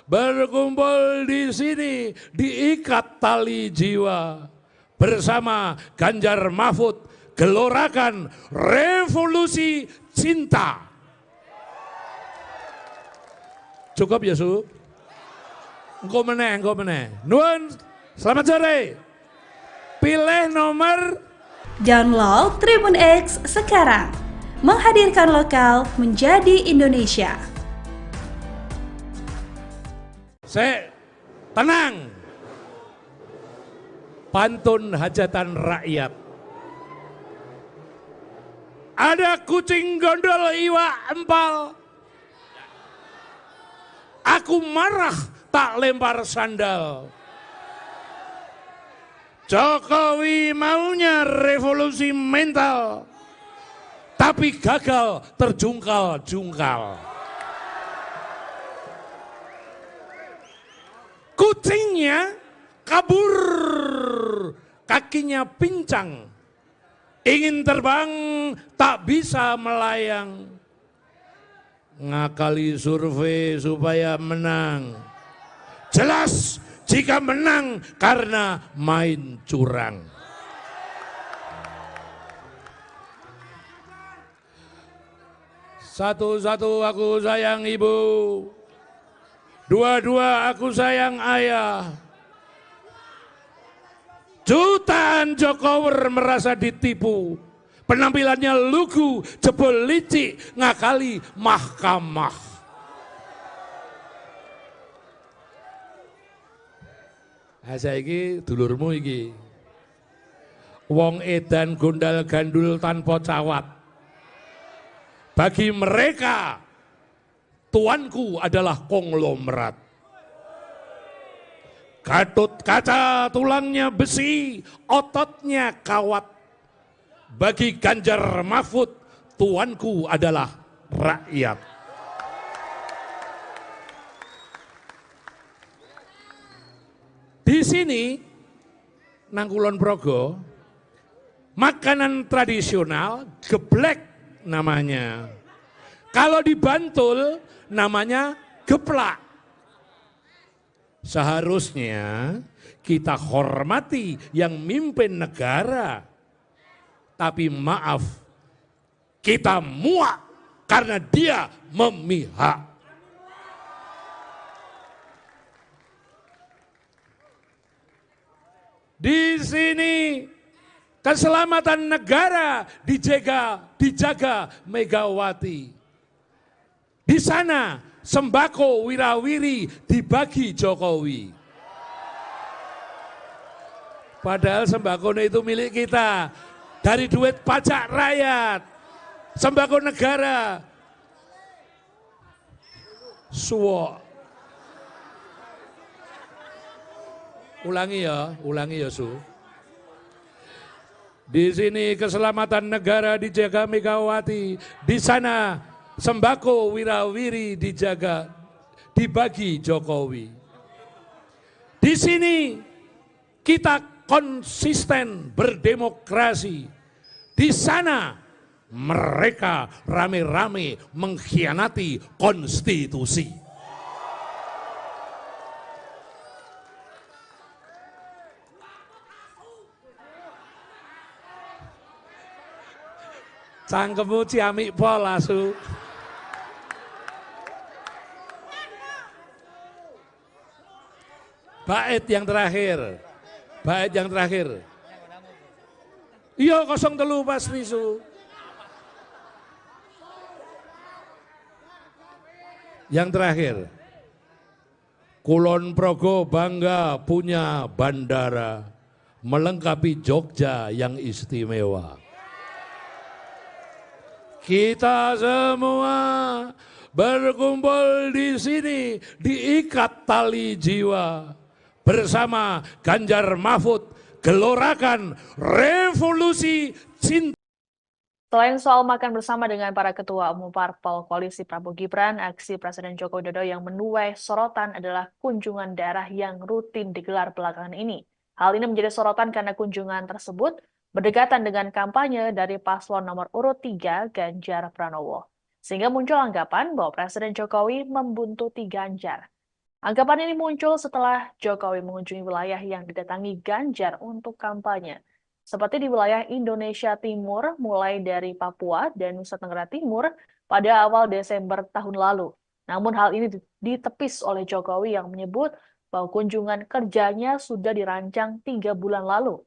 berkumpul di sini diikat tali jiwa bersama Ganjar Mahfud gelorakan revolusi cinta. Cukup ya Su? Engko meneh. Nuwun, selamat sore. Pilih nomor. Download Tribun X sekarang. Menghadirkan lokal menjadi Indonesia. Tenang. Pantun hajatan rakyat. Ada kucing gondol iwak empal, aku marah tak lempar sandal. Jokowi maunya revolusi mental, tapi gagal terjungkal-jungkal. Kucingnya kabur, kakinya pincang, ingin terbang tak bisa melayang. Ngakali survei supaya menang. Jelas jika menang karena main curang. Satu-satu aku sayang ibu, dua-dua aku sayang ayah. Jutaan Jokower merasa ditipu, penampilannya lugu, jebol licik, ngakali mahkamah. Saiki dulurmu iki, wong edan gondal gandul tanpa cawat. Bagi mereka, tuanku adalah konglomerat. Gatot kaca, tulangnya besi, ototnya kawat. Bagi Ganjar Mahfud, tuanku adalah rakyat. Di sini, nang Kulon Progo, makanan tradisional geblek namanya. Kalau di Bantul namanya geplak. Seharusnya kita hormati yang mimpin negara. Tapi maaf, kita muak karena dia memihak. Di sini keselamatan negara dijaga Megawati. Di sana sembako wirawiri dibagi Jokowi. Padahal sembako itu milik kita. Dari duit pajak rakyat. Sembako negara. Suwok. Ulangi ya Su. Di sini keselamatan negara dijaga Megawati. Di sana sembako wirawiri dijaga, dibagi Jokowi. Di sini kita konsisten berdemokrasi. Di sana mereka rame-rame mengkhianati konstitusi. Cangkemmu ciamik pol asu. Bait yang terakhir. Bait yang terakhir. Iya 03 Mas Risu. Yang terakhir. Kulon Progo bangga punya bandara melengkapi Jogja yang istimewa. Kita semua berkumpul di sini diikat tali jiwa bersama Ganjar Mahfud gelorakan revolusi cinta. Selain soal makan bersama dengan para ketua umum parpol koalisi Prabowo Gibran, aksi Presiden Joko Widodo yang menuai sorotan adalah kunjungan daerah yang rutin digelar belakangan ini. Hal ini menjadi sorotan karena kunjungan tersebut berdekatan dengan kampanye dari paslon nomor urut 3 Ganjar Pranowo. Sehingga muncul anggapan bahwa Presiden Jokowi membuntuti Ganjar. Anggapan ini muncul setelah Jokowi mengunjungi wilayah yang didatangi Ganjar untuk kampanye. Seperti di wilayah Indonesia Timur mulai dari Papua dan Nusa Tenggara Timur pada awal Desember tahun lalu. Namun hal ini ditepis oleh Jokowi yang menyebut bahwa kunjungan kerjanya sudah dirancang 3 bulan lalu.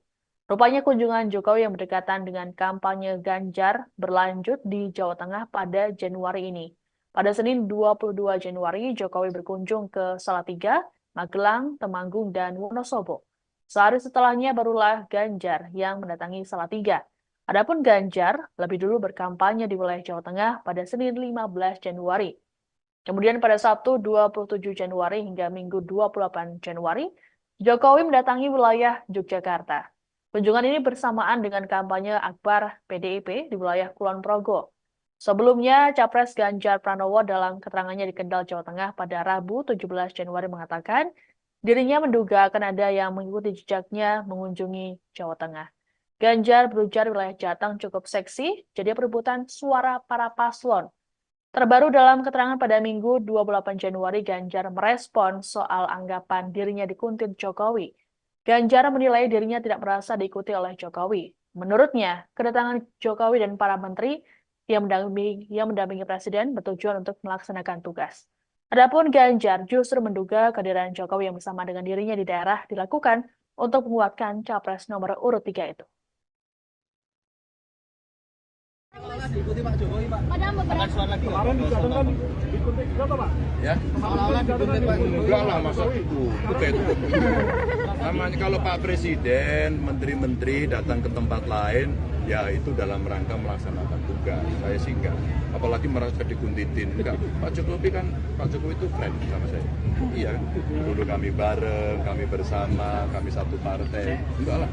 Rupanya kunjungan Jokowi yang berdekatan dengan kampanye Ganjar berlanjut di Jawa Tengah pada Januari ini. Pada Senin 22 Januari, Jokowi berkunjung ke Salatiga, Magelang, Temanggung, dan Wonosobo. Sehari setelahnya barulah Ganjar yang mendatangi Salatiga. Adapun Ganjar lebih dulu berkampanye di wilayah Jawa Tengah pada Senin 15 Januari. Kemudian pada Sabtu 27 Januari hingga Minggu 28 Januari, Jokowi mendatangi wilayah Yogyakarta. Kunjungan ini bersamaan dengan kampanye akbar PDIP di wilayah Kulon Progo. Sebelumnya, Capres Ganjar Pranowo dalam keterangannya di Kendal, Jawa Tengah pada Rabu 17 Januari mengatakan dirinya menduga akan ada yang mengikuti jejaknya mengunjungi Jawa Tengah. Ganjar berujar wilayah Jateng cukup seksi, jadi perebutan suara para paslon. Terbaru dalam keterangan pada Minggu 28 Januari, Ganjar merespon soal anggapan dirinya dikuntit Jokowi. Ganjar menilai dirinya tidak merasa diikuti oleh Jokowi. Menurutnya, kedatangan Jokowi dan para menteri yang mendampingi Presiden bertujuan untuk melaksanakan tugas. Adapun Ganjar justru menduga kehadiran Jokowi yang bersama dengan dirinya di daerah dilakukan untuk menguatkan capres nomor urut 3 itu. Diikuti Pak Jokowi, Pak. Padahal beberapa Suara lagi kemarin di Jateng kan diikuti berapa, Pak? Ya, Seolah-olah diikuti Pak Jokowi. enggak lah masa itu namanya kalau Pak Presiden, menteri-menteri datang ke tempat lain, ya itu dalam rangka melaksanakan tugas. Saya sih enggak, apalagi merasa dikuntitin. Enggak, Pak Jokowi itu friend sama saya. Iya, dulu kami bareng, kami bersama, kami satu partai. Enggak lah,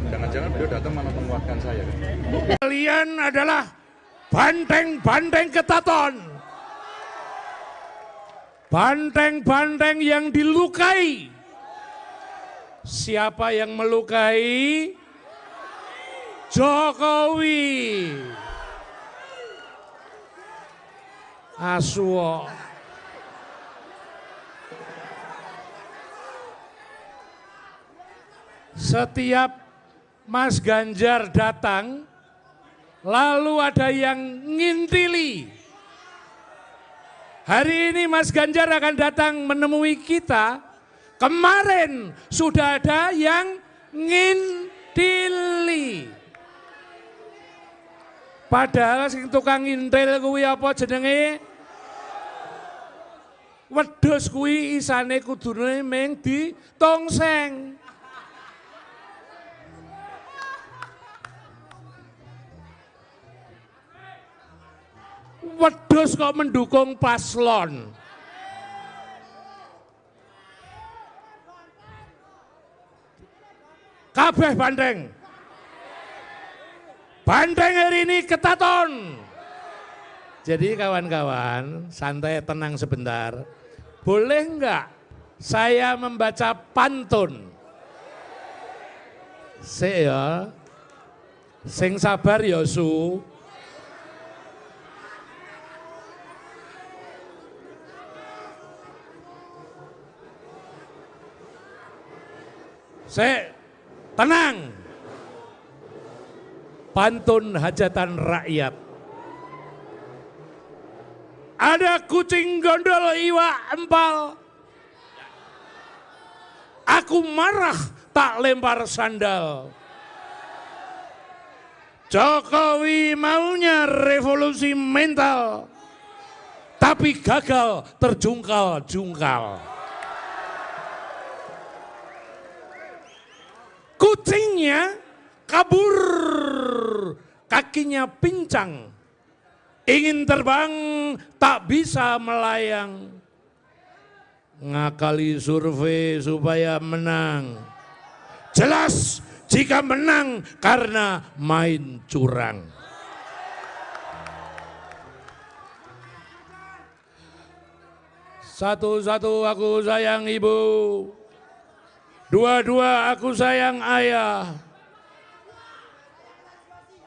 jangan-jangan beliau datang malah menguatkan saya. Kalian adalah banteng-banteng ketaton. Banteng-banteng yang dilukai. Siapa yang melukai? Jokowi. Aswo. Setiap Mas Ganjar datang, lalu ada yang ngintili. Hari ini Mas Ganjar akan datang menemui kita. Kemarin sudah ada yang ngintili. Padahal sing tukang ngintil kuwi apa jenenge? Wedhus kuwi isane kudune mung ditongseng. Wedhus kok mendukung paslon. Kabeh banteng. Banteng hari ini ketaton. Jadi kawan-kawan, santai tenang sebentar. Boleh enggak saya membaca pantun? Ya. Sing sabar ya Su. Tenang. Pantun hajatan rakyat. Ada kucing gondol iwa empal. Aku marah tak lempar sandal. Jokowi maunya revolusi mental, tapi gagal terjungkal-jungkal. Kucingnya kabur, kakinya pincang, ingin terbang tak bisa melayang. Ngakali survei supaya menang. Jelas jika menang karena main curang. Satu-satu aku sayang ibu. Dua-dua aku sayang ayah.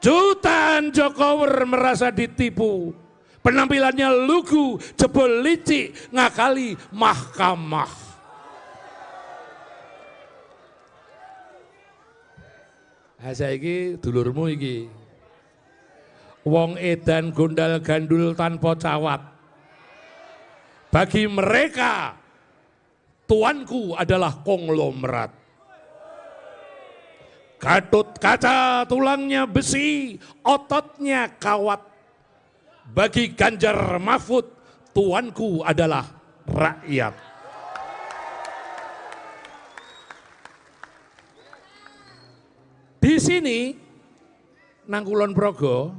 Jutaan Jokower merasa ditipu. Penampilannya lugu, jebol licik, ngakali mahkamah. Saiki dulurmu iki. Wong edan gondal gandul tanpa cawat. Bagi mereka tuanku adalah konglomerat. Gatut kaca, tulangnya besi, ototnya kawat. Bagi Ganjar Mahfud, tuanku adalah rakyat. Di sini, nang Kulon Progo,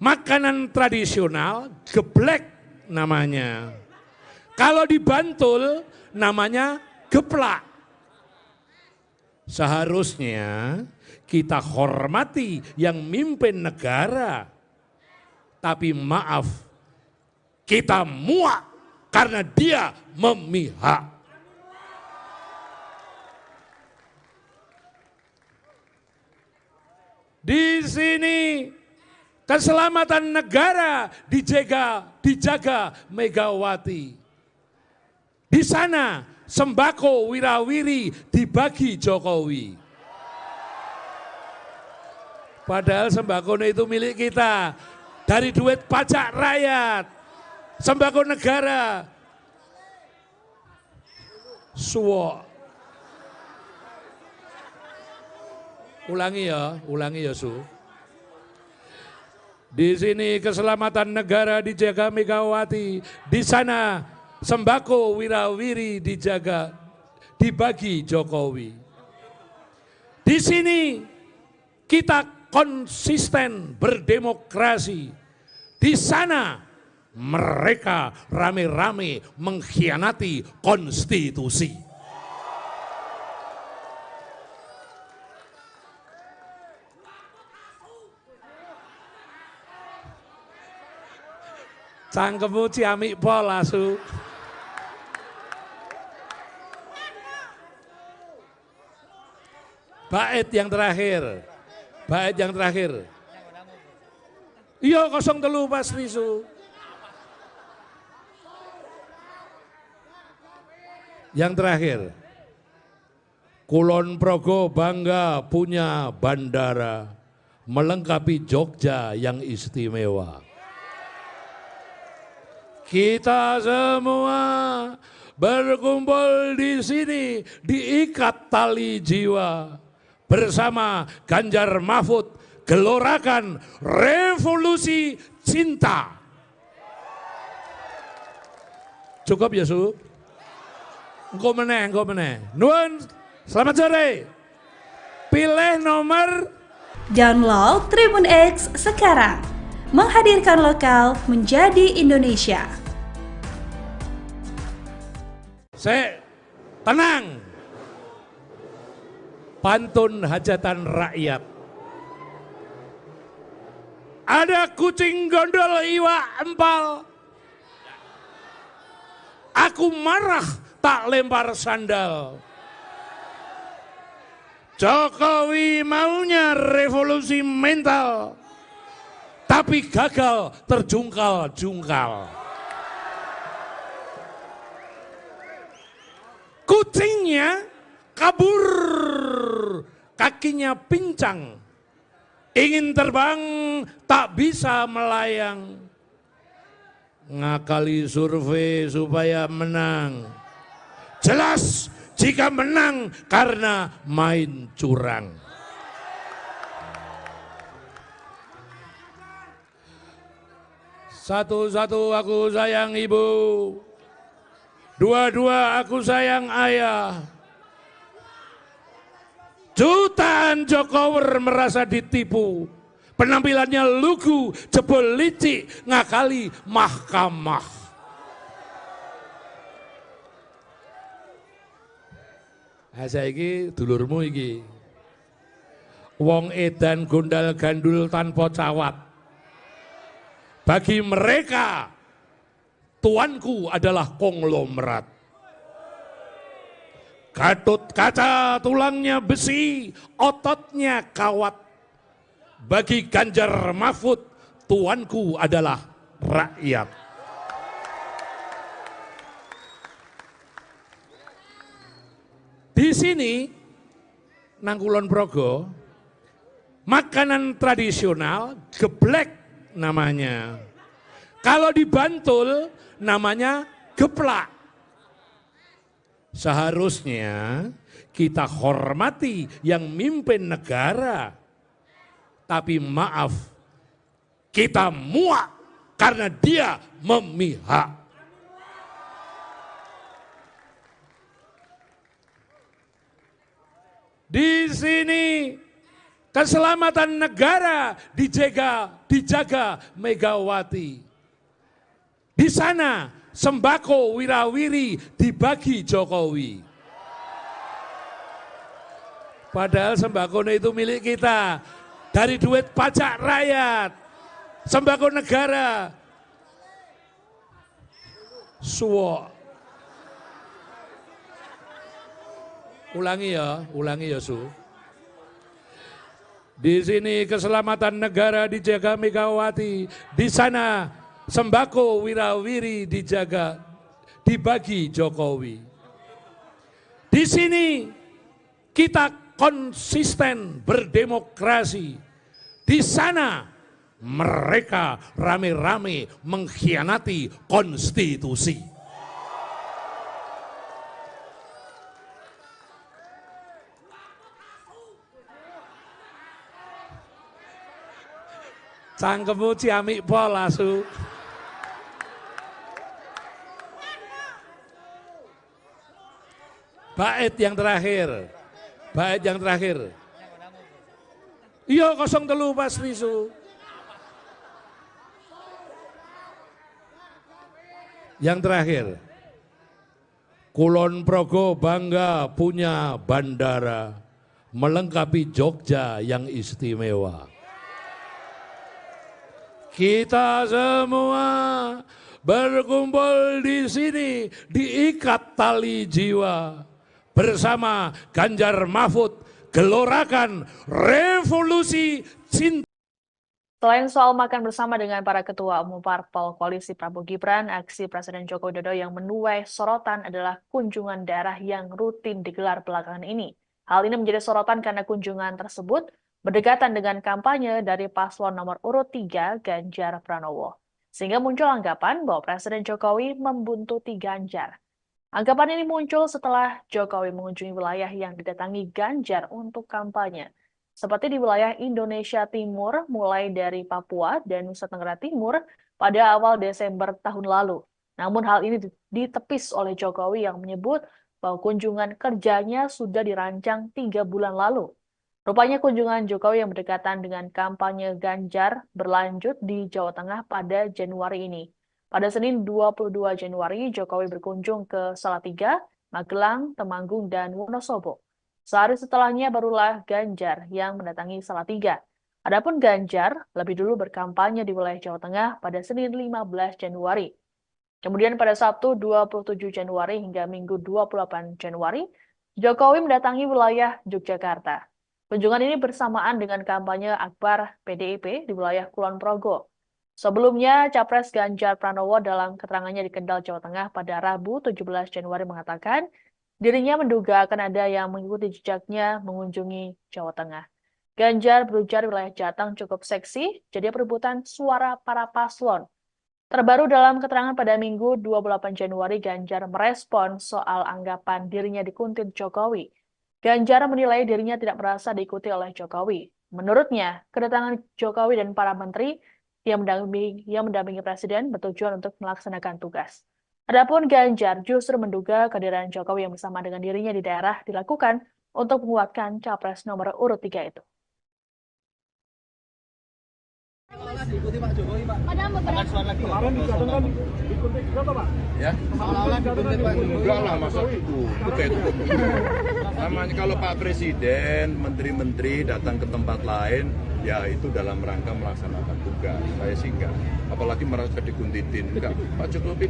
makanan tradisional geblek namanya. Kalau di Bantul, namanya geplak. Seharusnya kita hormati yang mimpin negara. Tapi maaf, kita muak karena dia memihak. Di sini keselamatan negara dijaga Megawati. Di sana sembako wirawiri dibagi Jokowi. Padahal sembako itu milik kita dari duit pajak rakyat, sembako negara. Suwo. Ulangi ya Su. Di sini keselamatan negara dijaga Megawati, di sana sembako wirawiri dibagi Jokowi. Di sini kita konsisten berdemokrasi, di sana mereka rame-rame mengkhianati konstitusi. Cangkemmu ciamik pol asu. Bait yang terakhir. Iya 03 Mas Risu. Yang terakhir. Kulon Progo bangga punya bandara melengkapi Jogja yang istimewa. Kita semua berkumpul di sini diikat tali jiwa bersama Ganjar Mahfud gelorakan revolusi cinta. Cukup ya Su? Engko meneh. Nuwun, selamat sore. Pilih nomor. Download Tribun X sekarang. Menghadirkan lokal menjadi Indonesia. Tenang. Pantun hajatan rakyat. Ada kucing gondol iwak empal. Aku marah tak lempar sandal. Jokowi maunya revolusi mental, tapi gagal terjungkal-jungkal. Kucingnya kabur, kakinya pincang, ingin terbang tak bisa melayang. Ngakali survei supaya menang. Jelas jika menang karena main curang. Satu-satu aku sayang ibu, dua-dua aku sayang ayah. Jutaan Jokower merasa ditipu, penampilannya lugu, jebol licik, ngakali mahkamah. Saiki dulurmu iki, wong edan gondal gandul tanpa cawat. Bagi mereka, tuanku adalah konglomerat. Gatot kaca, tulangnya besi, ototnya kawat. Bagi Ganjar Mahfud, tuanku adalah rakyat. Di sini, nang Kulon Progo, makanan tradisional geblek namanya. Kalau di Bantul namanya geplak. Seharusnya kita hormati yang mimpin negara. Tapi maaf, kita muak karena dia memihak. Di sini keselamatan negara dijaga Megawati. Di sana sembako wirawiri dibagi Jokowi. Padahal sembako itu milik kita dari duit pajak rakyat, sembako negara. Suwo. Ulangi ya Su. Di sini keselamatan negara dijaga Megawati, di sana sembako wirawiri dijaga, dibagi Jokowi. Di sini kita konsisten berdemokrasi, di sana mereka rame-rame mengkhianati konstitusi. Cangkemmu ciamik pol asu. Bait yang terakhir. Bait yang terakhir. Iya 03 Mas Risu. Yang terakhir. Kulon Progo bangga punya bandara melengkapi Jogja yang istimewa. Kita semua berkumpul di sini diikat tali jiwa bersama Ganjar Mahfud gelorakan revolusi cinta. Selain soal makan bersama dengan para ketua umum parpol koalisi Prabowo Gibran, aksi Presiden Joko Widodo yang menuai sorotan adalah kunjungan daerah yang rutin digelar belakangan ini. Hal ini menjadi sorotan karena kunjungan tersebut berdekatan dengan kampanye dari paslon nomor urut 3 Ganjar Pranowo. Sehingga muncul anggapan bahwa Presiden Jokowi membuntuti Ganjar. Anggapan ini muncul setelah Jokowi mengunjungi wilayah yang didatangi Ganjar untuk kampanye. Seperti di wilayah Indonesia Timur mulai dari Papua dan Nusa Tenggara Timur pada awal Desember tahun lalu. Namun hal ini ditepis oleh Jokowi yang menyebut bahwa kunjungan kerjanya sudah dirancang 3 bulan lalu. Rupanya kunjungan Jokowi yang berdekatan dengan kampanye Ganjar berlanjut di Jawa Tengah pada Januari ini. Pada Senin 22 Januari, Jokowi berkunjung ke Salatiga, Magelang, Temanggung, dan Wonosobo. Sehari setelahnya barulah Ganjar yang mendatangi Salatiga. Adapun Ganjar lebih dulu berkampanye di wilayah Jawa Tengah pada Senin 15 Januari. Kemudian pada Sabtu 27 Januari hingga Minggu 28 Januari, Jokowi mendatangi wilayah Yogyakarta. Kunjungan ini bersamaan dengan kampanye akbar PDIP di wilayah Kulon Progo. Sebelumnya, Capres Ganjar Pranowo dalam keterangannya di Kendal, Jawa Tengah pada Rabu 17 Januari mengatakan, dirinya menduga akan ada yang mengikuti jejaknya mengunjungi Jawa Tengah. Ganjar berujar wilayah Jateng cukup seksi, jadi perebutan suara para paslon. Terbaru dalam keterangan pada Minggu 28 Januari, Ganjar merespon soal anggapan dirinya dikuntit Jokowi. Ganjar menilai dirinya tidak merasa diikuti oleh Jokowi. Menurutnya, kedatangan Jokowi dan para menteri yang mendampingi Presiden bertujuan untuk melaksanakan tugas. Adapun Ganjar justru menduga kehadiran Jokowi yang bersama dengan dirinya di daerah dilakukan untuk menguatkan Capres nomor urut 3 itu. Diikuti Pak Jokowi, Pak. Kemarin dikatakan dikuntit berapa, Pak? Ya? Seolah-olah dikuntit Pak Jokowi. Enggak lah, masa itu namanya kalau Pak Presiden, menteri-menteri datang ke tempat lain, ya itu dalam rangka melaksanakan tugas. Saya sih enggak. Apalagi merasa dikuntitin. Enggak. Pak Jokowi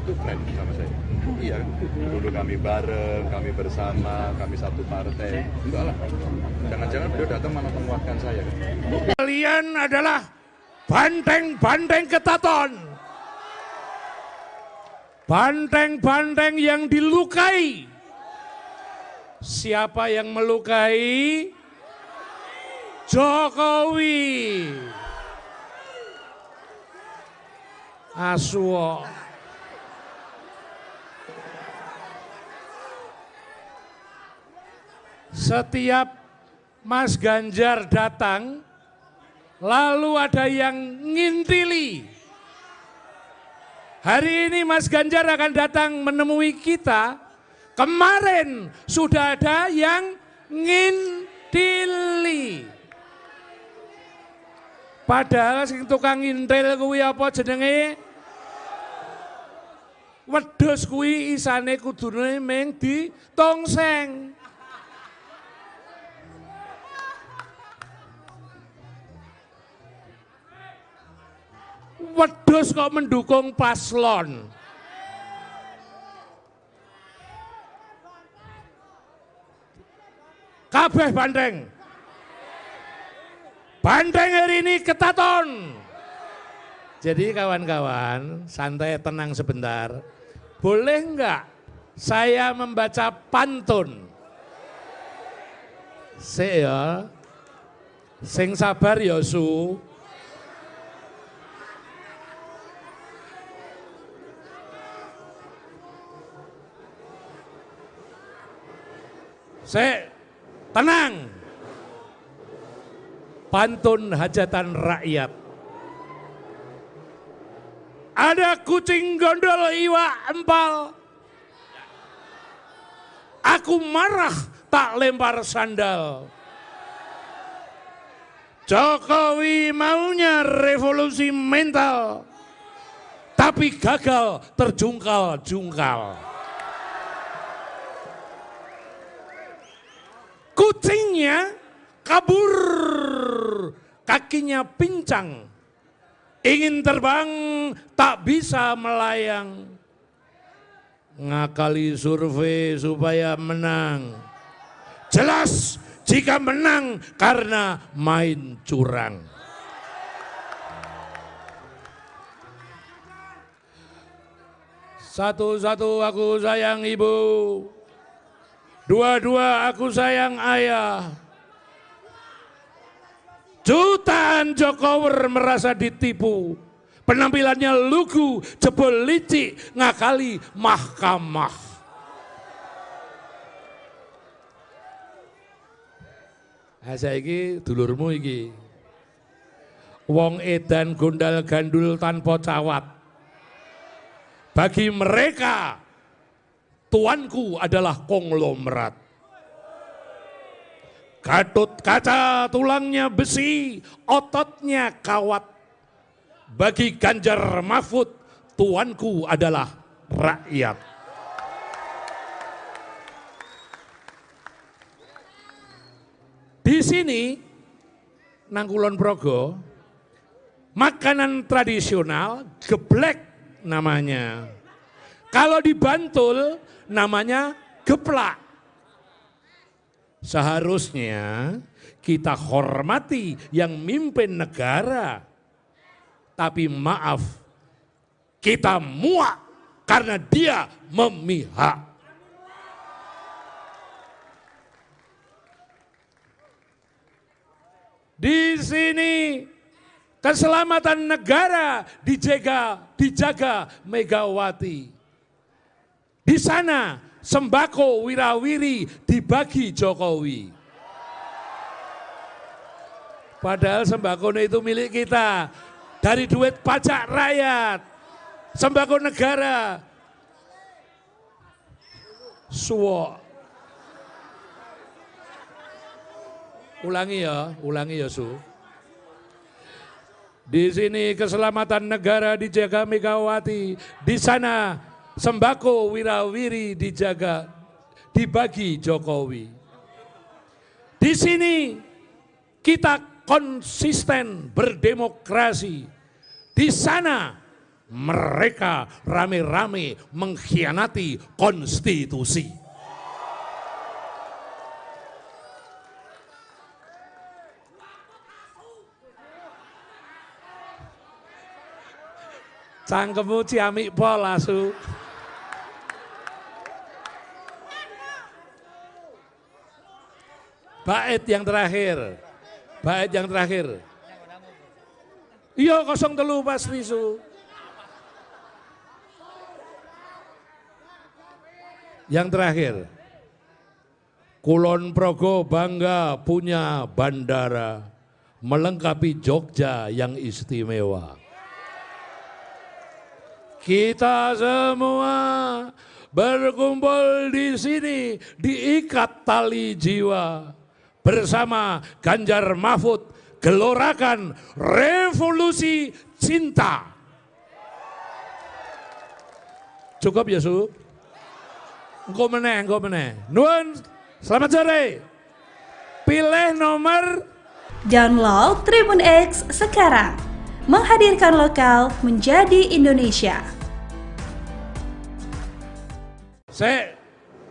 itu friend sama saya. Iya. Dulu kami bareng, kami bersama, kami satu partai. Enggak lah. Jangan-jangan beliau datang malah menguatkan saya. Kalian adalah banteng-banteng ketaton. Banteng-banteng yang dilukai. Siapa yang melukai? Jokowi. Asuo. Setiap Mas Ganjar datang, lalu ada yang ngintili. Hari ini Mas Ganjar akan datang menemui kita. Kemarin sudah ada yang ngintili. Padahal sing tukang ngintil kuwi apa jenenge? Wedhus kuwi isane kudune mung ditongseng. Wedhus kok mendukung paslon. Kabeh banteng. Banteng hari ini ketaton. Jadi kawan-kawan, santai tenang sebentar. Boleh enggak saya membaca pantun? Ya. Sing sabar ya Su. Tenang. Pantun hajatan rakyat. Ada kucing gondol iwak empal. Aku marah tak lempar sandal. Jokowi maunya revolusi mental, tapi gagal terjungkal-jungkal. Kucingnya kabur, kakinya pincang. Ingin terbang tak bisa melayang. Ngakali survei supaya menang. Jelas jika menang karena main curang. Satu-satu aku sayang ibu. Dua-dua aku sayang ayah. Jutaan Jokower merasa ditipu. Penampilannya lugu, jebol licik, ngakali mahkamah. Saiki dulurmu iki. Wong edan gondal gandul tanpa cawat. Bagi mereka, tuanku adalah konglomerat. Gatot kaca tulangnya besi, ototnya kawat. Bagi Ganjar Mahfud, tuanku adalah rakyat. Di sini, nang Kulon Progo, makanan tradisional geblek namanya. Kalau di Bantul namanya geplak. Seharusnya kita hormati yang mimpin negara. Tapi maaf, kita muak karena dia memihak. Di sini keselamatan negara dijaga Megawati. Di sana sembako wirawiri dibagi Jokowi. Padahal sembako itu milik kita. Dari duit pajak rakyat. Sembako negara. Suwok. Ulangi ya Su. Di sini keselamatan negara dijaga Megawati. Di sana sembako wirawiri dijaga, dibagi Jokowi. Di sini kita konsisten berdemokrasi. Di sana mereka rame-rame mengkhianati konstitusi. Cangkemmu ciamik pol Asu. Bait yang terakhir. Iya 03 Mas Risu. Yang terakhir. Kulon Progo bangga punya bandara melengkapi Jogja yang istimewa. Kita semua berkumpul di sini diikat tali jiwa bersama Ganjar Mahfud gelorakan revolusi cinta. Cukup ya Su? Engko meneh. Nuwun, selamat sore. Pilih nomor. Download Tribun X sekarang. Menghadirkan lokal menjadi Indonesia.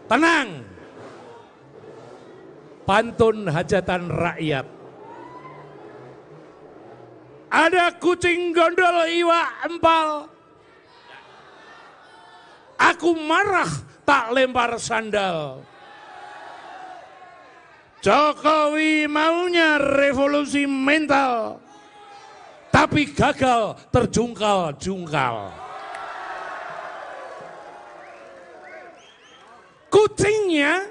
Tenang. Pantun hajatan rakyat. Ada kucing gondol iwak empal. Aku marah tak lempar sandal. Jokowi maunya revolusi mental, tapi gagal terjungkal-jungkal. Kucingnya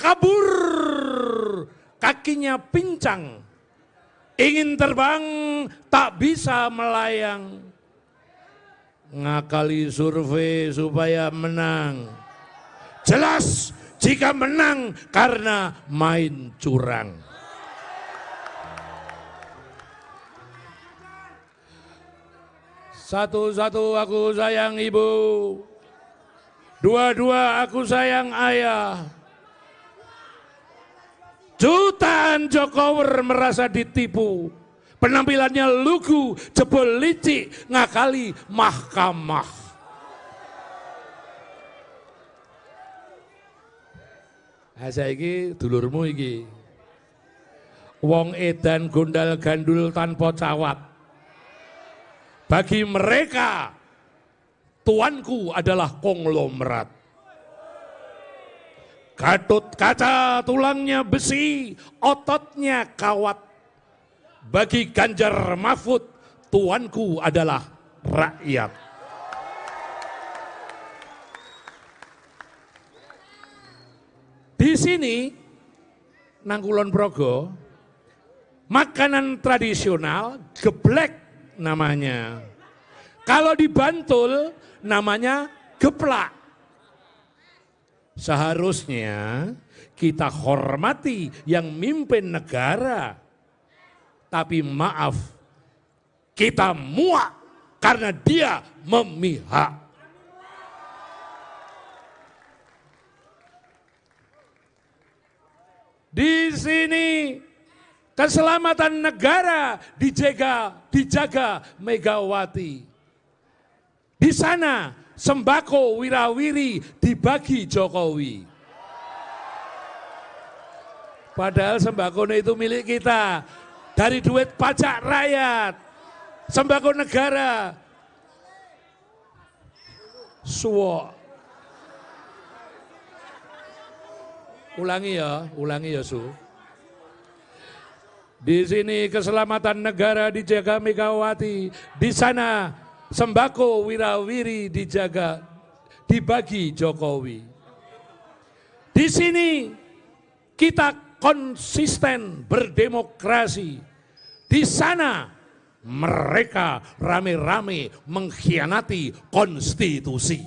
kabur, kakinya pincang. Ingin terbang, tak bisa melayang. Ngakali survei supaya menang. Jelas jika menang karena main curang. Satu-satu aku sayang ibu. Dua-dua aku sayang ayah. Jutaan Jokower merasa ditipu. Penampilannya lugu, jebol licik, ngakali mahkamah. Saiki dulurmu iki. Wong edan gondal gandul tanpa cawat. Bagi mereka, tuanku adalah konglomerat. Gatut kaca, tulangnya besi, ototnya kawat. Bagi Ganjar Mahfud, tuanku adalah rakyat. Di sini, nang Kulon Progo, makanan tradisional geblek namanya. Kalau di Bantul, namanya geplak. Seharusnya kita hormati yang mimpin negara. Tapi maaf, kita muak karena dia memihak. Di sini keselamatan negara dijaga Megawati. Di sana sembako wirawiri dibagi Jokowi. Padahal sembako itu milik kita. Dari duit pajak rakyat, sembako negara. Suwo. Ulangi ya Su. Di sini keselamatan negara dijaga Megawati. Di sana sembako wirawiri dibagi Jokowi. Di sini kita konsisten berdemokrasi. Di sana mereka rame-rame mengkhianati konstitusi.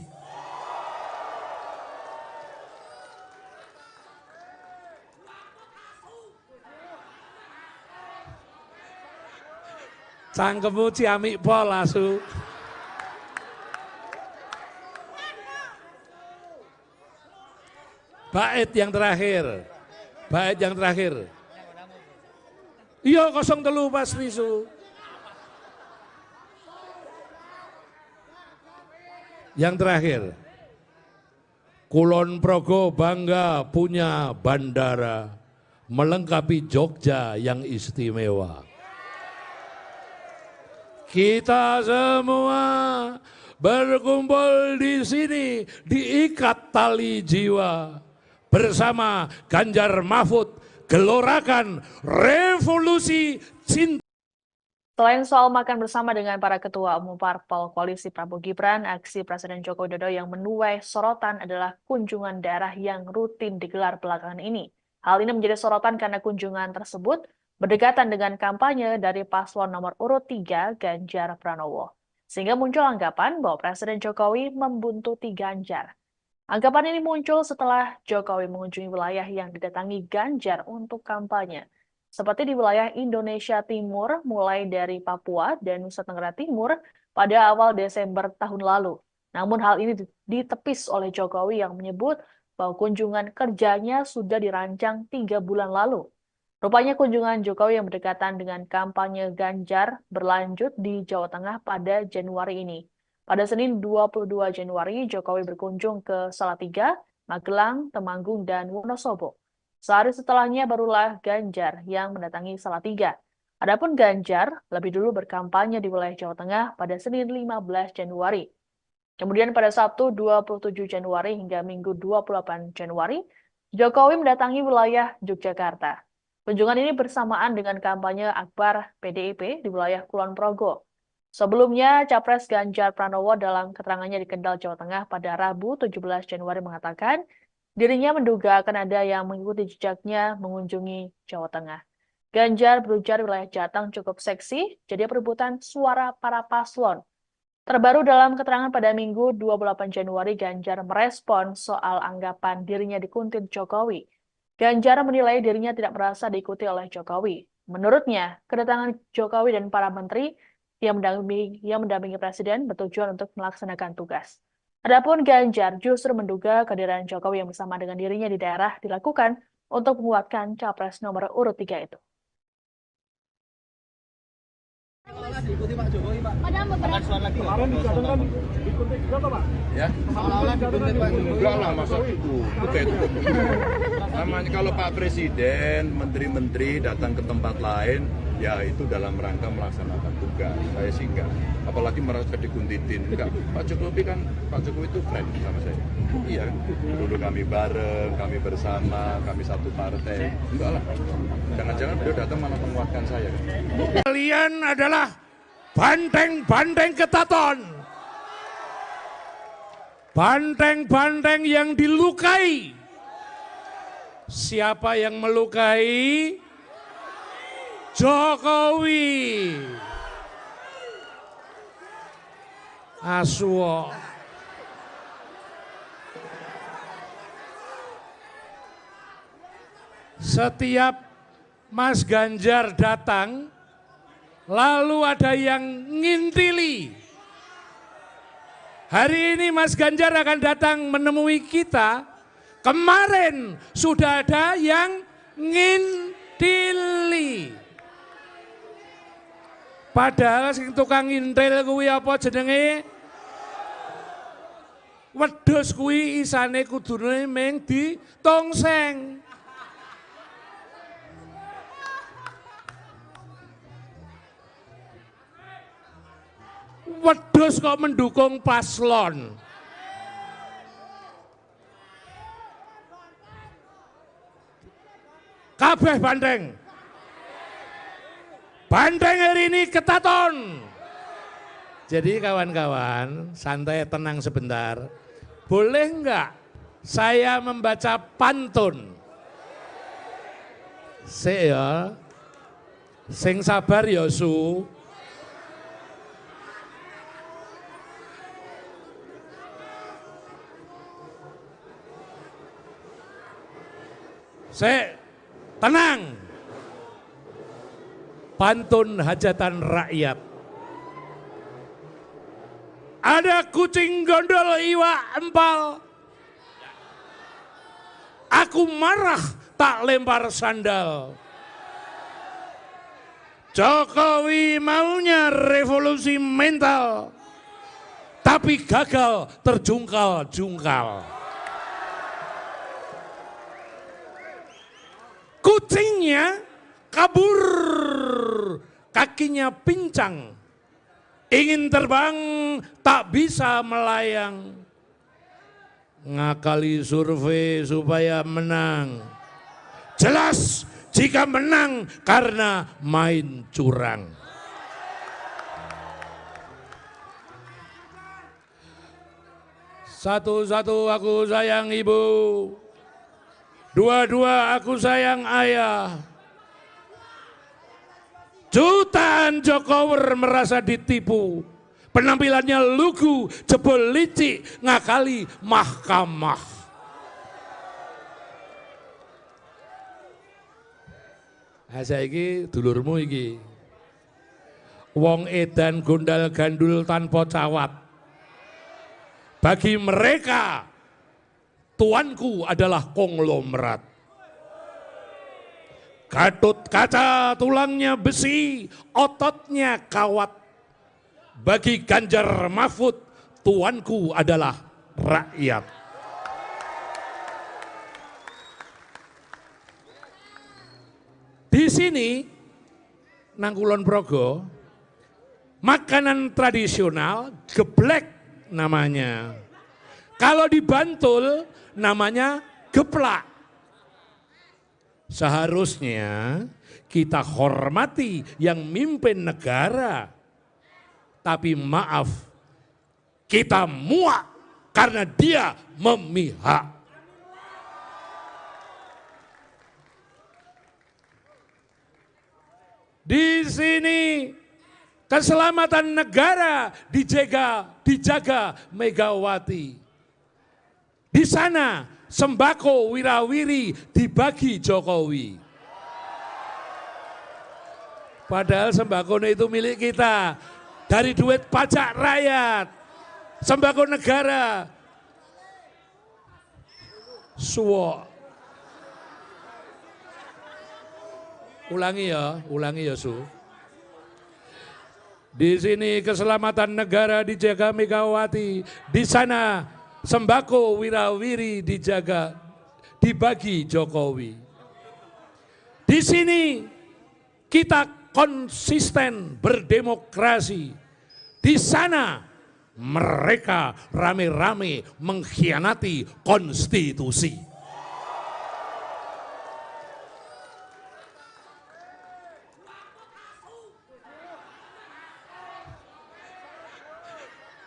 Cangkemmu ciamik pol asu. Bait yang terakhir. Iya 03 pasti Su. Yang terakhir. Kulon Progo bangga punya bandara melengkapi Jogja yang istimewa. Kita semua berkumpul di sini diikat tali jiwa bersama Ganjar Mahfud. Gelorakan revolusi cinta. Selain soal makan bersama dengan para ketua umum parpol koalisi Prabowo Gibran, aksi Presiden Joko Widodo yang menuai sorotan adalah kunjungan daerah yang rutin digelar belakangan ini. Hal ini menjadi sorotan karena kunjungan tersebut berdekatan dengan kampanye dari paslon nomor urut 3 Ganjar Pranowo. Sehingga muncul anggapan bahwa Presiden Jokowi membuntuti Ganjar. Anggapan ini muncul setelah Jokowi mengunjungi wilayah yang didatangi Ganjar untuk kampanye, seperti di wilayah Indonesia Timur mulai dari Papua dan Nusa Tenggara Timur pada awal Desember tahun lalu. Namun hal ini ditepis oleh Jokowi yang menyebut bahwa kunjungan kerjanya sudah dirancang 3 bulan lalu. Rupanya kunjungan Jokowi yang berdekatan dengan kampanye Ganjar berlanjut di Jawa Tengah pada Januari ini. Pada Senin 22 Januari, Jokowi berkunjung ke Salatiga, Magelang, Temanggung, dan Wonosobo. Sehari setelahnya barulah Ganjar yang mendatangi Salatiga. Adapun Ganjar lebih dulu berkampanye di wilayah Jawa Tengah pada Senin 15 Januari. Kemudian pada Sabtu 27 Januari hingga Minggu 28 Januari, Jokowi mendatangi wilayah Yogyakarta. Kunjungan ini bersamaan dengan kampanye akbar PDIP di wilayah Kulon Progo. Sebelumnya, Capres Ganjar Pranowo dalam keterangannya di Kendal, Jawa Tengah pada Rabu 17 Januari mengatakan, dirinya menduga akan ada yang mengikuti jejaknya mengunjungi Jawa Tengah. Ganjar berujar wilayah Jateng cukup seksi, jadi perebutan suara para paslon. Terbaru dalam keterangan pada Minggu 28 Januari, Ganjar merespon soal anggapan dirinya dikuntit Jokowi. Ganjar menilai dirinya tidak merasa diikuti oleh Jokowi. Menurutnya, kedatangan Jokowi dan para menteri yang mendampingi Presiden bertujuan untuk melaksanakan tugas. Adapun Ganjar justru menduga kehadiran Jokowi yang bersama dengan dirinya di daerah dilakukan untuk menguatkan Capres nomor urut 3 itu. Diikuti Pak Jokowi, Pak. Akan suara lagi. Kemarin di Jateng kan diikuti juga toh, Pak? Ya, Seolah-olah diikuti Pak Jokowi. enggak lah masa itu. Namanya kalau Pak Presiden, menteri-menteri datang ke tempat lain, ya itu dalam rangka melaksanakan tugas. Saya sih enggak. Apalagi merasa dikuntitin. Enggak. Pak Jokowi itu friend sama saya. Iya, dulu kami bareng, kami bersama, kami satu partai. Enggak lah. Jangan-jangan beliau datang malah menguatkan saya. Kalian adalah banteng-banteng ketaton. Banteng-banteng yang dilukai. Siapa yang melukai? Jokowi. Asuo. Setiap Mas Ganjar datang, lalu ada yang ngintili. Hari ini Mas Ganjar akan datang menemui kita. Kemarin sudah ada yang ngintili. Padahal sing tukang ngintil kuwi apa jenenge? Wedhus kuwi isane kudune mung ditongseng. Wedhus kok mendukung paslon. Kabeh banteng. Banteng hari ini ketaton. Jadi kawan-kawan, santai tenang sebentar. Boleh enggak saya membaca pantun? Sik ya. Sing sabar ya Su. Tenang. Pantun hajatan rakyat. Ada kucing gondol iwak empal. Aku marah tak lempar sandal. Jokowi maunya revolusi mental. Tapi gagal terjungkal-jungkal. Kucingnya kabur, kakinya pincang, ingin terbang tak bisa melayang, ngakali survei supaya menang, jelas jika menang karena main curang. Satu-satu aku sayang ibu, dua-dua aku sayang ayah. Jutaan Jokower merasa ditipu. Penampilannya lugu, jebol licik, ngakali mahkamah. Saiki dulurmu iki. Wong edan gondal gandul tanpa cawat. Bagi mereka tuanku adalah konglomerat. Gatut kaca, tulangnya besi, ototnya kawat. Bagi Ganjar Mahfud, tuanku adalah rakyat. Di sini nang Kulon Progo, makanan tradisional geblek namanya. Kalau di Bantul namanya geplak. Seharusnya kita hormati yang mimpin negara. Tapi maaf, kita muak karena dia memihak. Di sini keselamatan negara dijaga Megawati. Di sana sembako wirawiri dibagi Jokowi. Padahal sembako itu milik kita. Dari duit pajak rakyat, sembako negara. Suwok. Ulangi ya Su. Di sini keselamatan negara dijaga Megawati. Di sana sembako wirawiri dibagi Jokowi. Di sini kita konsisten berdemokrasi. Di sana mereka rame-rame mengkhianati konstitusi.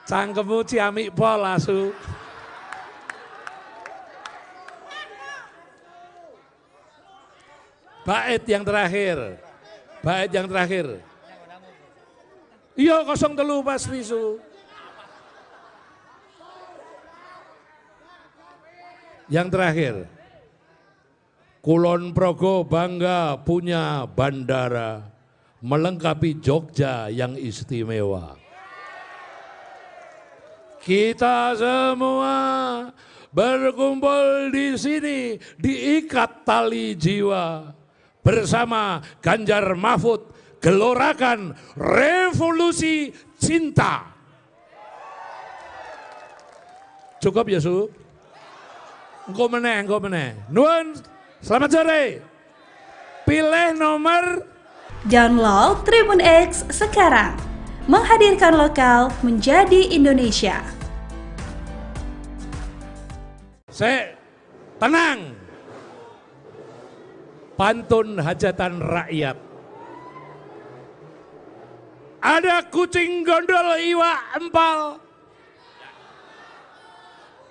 Cangkemmu ciamik pol asu. Bait yang terakhir. Iya 03 Mas Risu. Yang terakhir. Kulon Progo bangga punya bandara melengkapi Jogja yang istimewa. Kita semua berkumpul di sini diikat tali jiwa bersama Ganjar Mahfud. Gelorakan revolusi cinta. Cukup ya Su? Engko meneh. Nuwun, selamat sore. Pilih nomor. Download Tribun X sekarang. Menghadirkan lokal menjadi Indonesia. Tenang. Pantun hajatan rakyat. Ada kucing gondol iwak empal.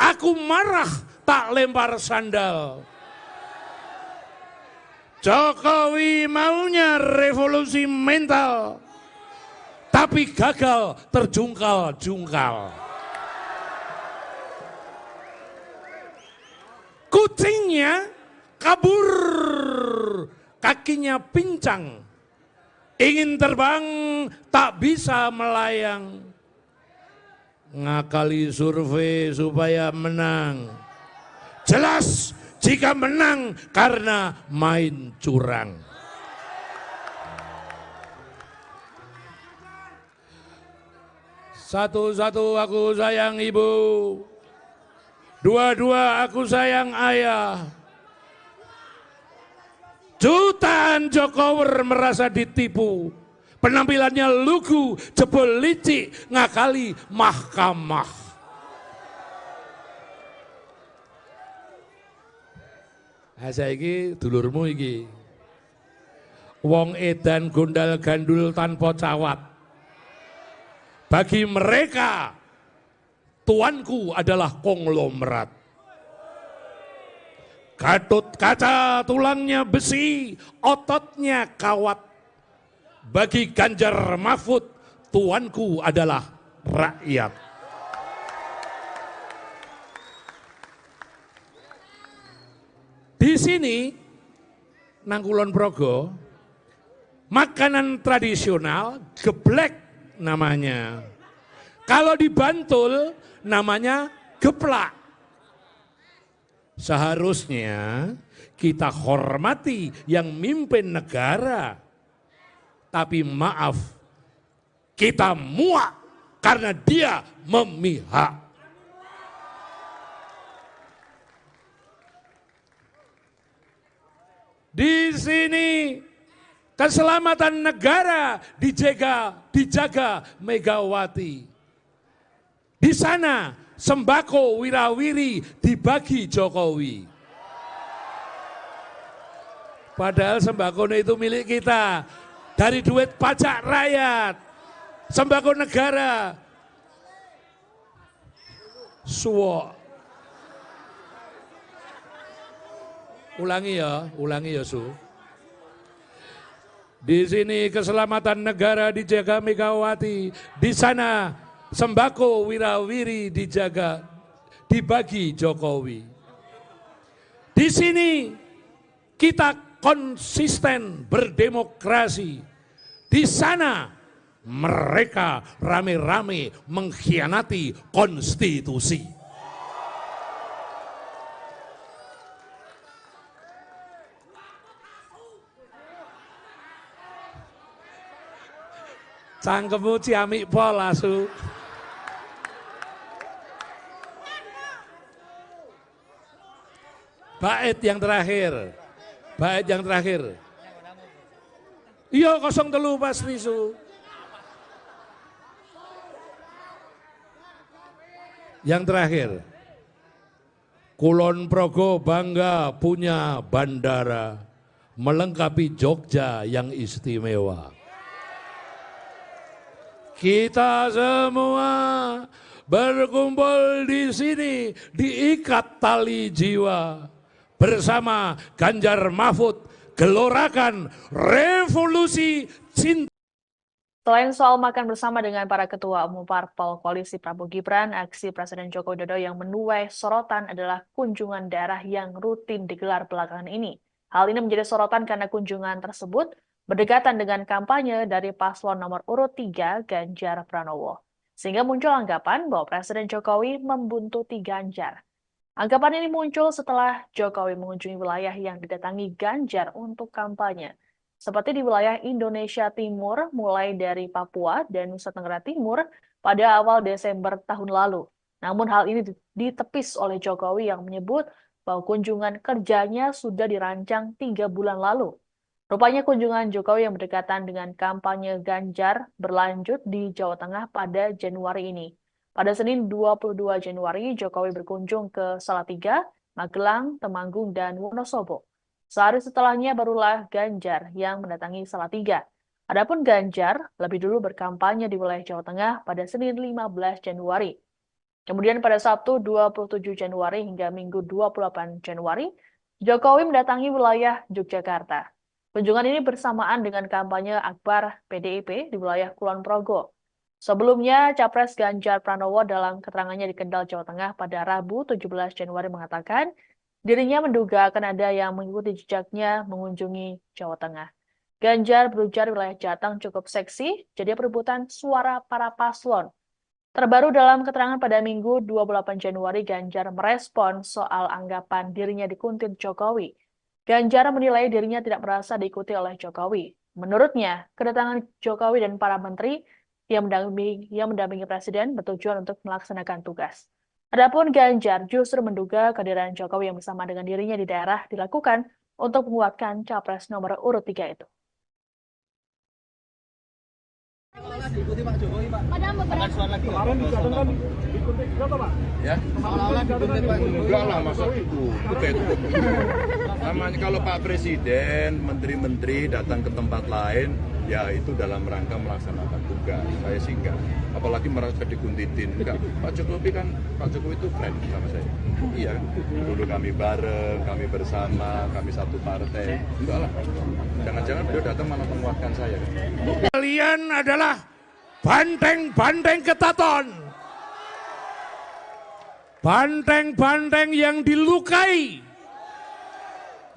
Aku marah tak lempar sandal. Jokowi maunya revolusi mental. Tapi gagal terjungkal-jungkal. Kucingnya kabur. Kakinya pincang. Ingin terbang tak bisa melayang. Ngakali survei supaya menang. Jelas jika menang karena main curang. Satu-satu aku sayang ibu. Dua-dua aku sayang ayah. Jutaan Jokower merasa ditipu. Penampilannya lugu, jebol licik, ngakali mahkamah. Saiki dulurmu iki. Wong edan gondal gandul tanpa cawat. Bagi mereka, tuanku adalah konglomerat. Gatot kaca, tulangnya besi, ototnya kawat. Bagi Ganjar Mahfud, tuanku adalah rakyat. Di sini, nang Kulon Progo, makanan tradisional geblek namanya. Kalau di Bantul namanya geplak. Seharusnya kita hormati yang mimpin negara. Tapi maaf, kita muak karena dia memihak. Di sini keselamatan negara dijaga Megawati. Di sana sembako wirawiri dibagi Jokowi. Padahal sembako itu milik kita, dari duit pajak rakyat, sembako negara. Suwo. Ulangi ya Su. Di sini keselamatan negara dijaga Megawati, di sana sembako wirawiri dibagi Jokowi. Di sini kita konsisten berdemokrasi. Di sana mereka rame-rame mengkhianati konstitusi. Cangkemmu ciamik pol Asu. Bait yang terakhir. Iya 03 Mas Risu. Yang terakhir. Kulon Progo bangga punya bandara melengkapi Jogja yang istimewa. Kita semua berkumpul di sini diikat tali jiwa. Bersama Ganjar Mahfud gelorakan revolusi cinta. Selain soal makan bersama dengan para ketua umum parpol koalisi Prabowo Gibran, aksi Presiden Joko Widodo yang menuai sorotan adalah kunjungan daerah yang rutin digelar belakangan ini. Hal ini menjadi sorotan karena kunjungan tersebut berdekatan dengan kampanye dari paslon nomor urut 3 Ganjar Pranowo. Sehingga muncul anggapan bahwa Presiden Jokowi membuntuti Ganjar. Anggapan ini muncul setelah Jokowi mengunjungi wilayah yang didatangi Ganjar untuk kampanye, seperti di wilayah Indonesia Timur mulai dari Papua dan Nusa Tenggara Timur pada awal Desember tahun lalu. Namun hal ini ditepis oleh Jokowi yang menyebut bahwa kunjungan kerjanya sudah dirancang 3 bulan lalu. Rupanya kunjungan Jokowi yang berdekatan dengan kampanye Ganjar berlanjut di Jawa Tengah pada Januari ini. Pada Senin 22 Januari, Jokowi berkunjung ke Salatiga, Magelang, Temanggung, dan Wonosobo. Sehari setelahnya barulah Ganjar yang mendatangi Salatiga. Adapun Ganjar lebih dulu berkampanye di wilayah Jawa Tengah pada Senin 15 Januari. Kemudian pada Sabtu 27 Januari hingga Minggu 28 Januari, Jokowi mendatangi wilayah Yogyakarta. Kunjungan ini bersamaan dengan kampanye akbar PDIP di wilayah Kulon Progo. Sebelumnya, Capres Ganjar Pranowo dalam keterangannya di Kendal, Jawa Tengah pada Rabu 17 Januari mengatakan dirinya menduga akan ada yang mengikuti jejaknya mengunjungi Jawa Tengah. Ganjar berujar wilayah Jateng cukup seksi, jadi perebutan suara para paslon. Terbaru dalam keterangan pada Minggu 28 Januari, Ganjar merespon soal anggapan dirinya dikuntit Jokowi. Ganjar menilai dirinya tidak merasa diikuti oleh Jokowi. Menurutnya, kedatangan Jokowi dan para menteri yang mendampingi Presiden bertujuan untuk melaksanakan tugas. Adapun Ganjar justru menduga kehadiran Jokowi yang bersama dengan dirinya di daerah dilakukan untuk menguatkan Capres nomor urut 3 itu. Diikuti Pak Jokowi, Pak. Padahal beberapa Kemarin di Jateng kan diikuti berapa, Pak? Ya, Seolah-olah diikuti Pak Jokowi. enggak lah masa itu namanya kalau Pak Presiden, menteri-menteri datang ke tempat lain, ya itu dalam rangka melaksanakan tugas. Saya sih enggak, apalagi merasa dikuntitin. Enggak, Pak Jokowi itu friend sama saya. Iya, dulu kami bareng, kami bersama, kami satu partai. Enggak lah, jangan-jangan beliau datang malah menguatkan saya. Kalian adalah banteng-banteng ketaton. Banteng-banteng yang dilukai.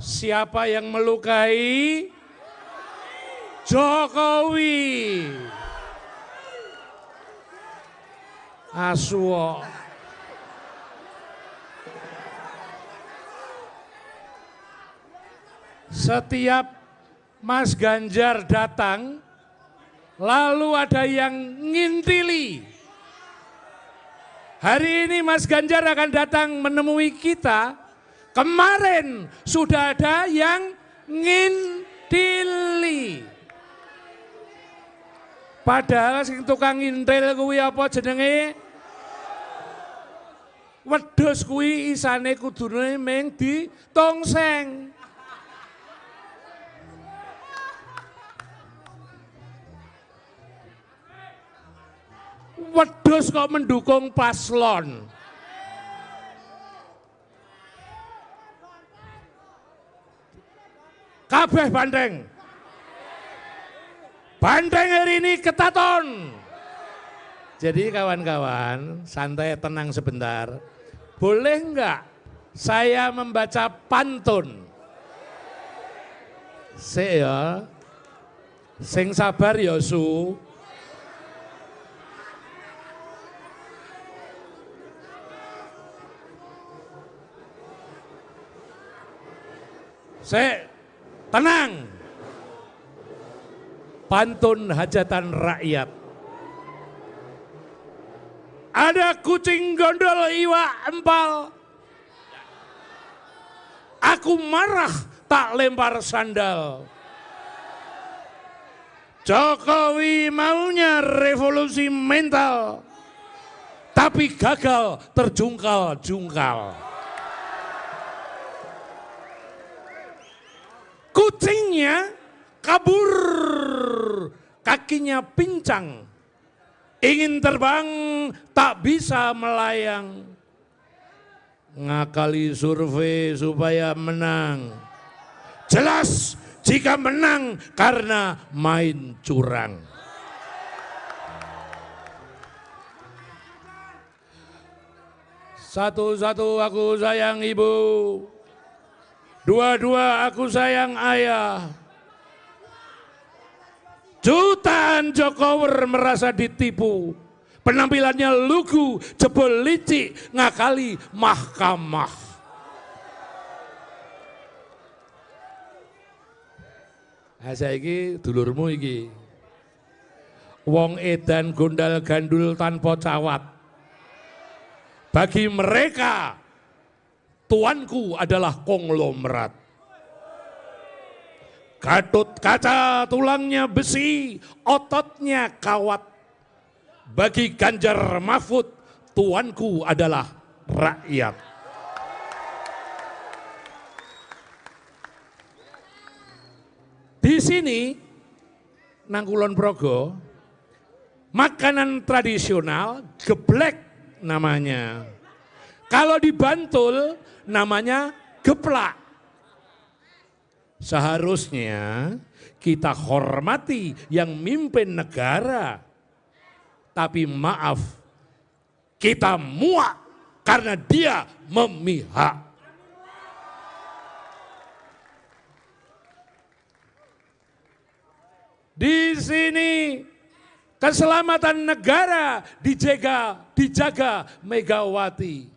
Siapa yang melukai? Jokowi. Aswo. Setiap Mas Ganjar datang, lalu ada yang ngintili. Hari ini Mas Ganjar akan datang menemui kita. Kemarin sudah ada yang ngintili. Dili. Padahal sing tukang ngintil kuwi apa jenenge? Wedhus kuwi isane kudune mung ditongseng. Wedhus kok mendukung paslon. Kabeh bandeng. Bandeng hari ini ketaton. Jadi kawan-kawan, santai tenang sebentar. Boleh enggak saya membaca pantun? Ya. Sing sabar ya Su. Tenang. Pantun hajatan rakyat. Ada kucing gondol iwa empal. Aku marah tak lempar sandal. Jokowi maunya revolusi mental. Tapi gagal terjungkal-jungkal. Kucingnya kabur, kakinya pincang, ingin terbang tak bisa melayang. Ngakali survei supaya menang. Jelas jika menang karena main curang. Satu-satu aku sayang ibu. Dua-dua aku sayang ayah. Jutaan Jokower merasa ditipu. Penampilannya lugu, jebol licik, ngakali mahkamah. Saiki dulurmu iki. Wong edan gondal gandul tanpa cawat. Bagi mereka tuanku adalah konglomerat. Gatot kaca tulangnya besi, ototnya kawat. Bagi Ganjar Mahfud, tuanku adalah rakyat. Di sini, nang Kulon Progo, makanan tradisional geblek namanya. Kalau di Bantul namanya geplak. Seharusnya kita hormati yang mimpin negara. Tapi maaf, kita muak karena dia memihak. Di sini keselamatan negara dijaga Megawati.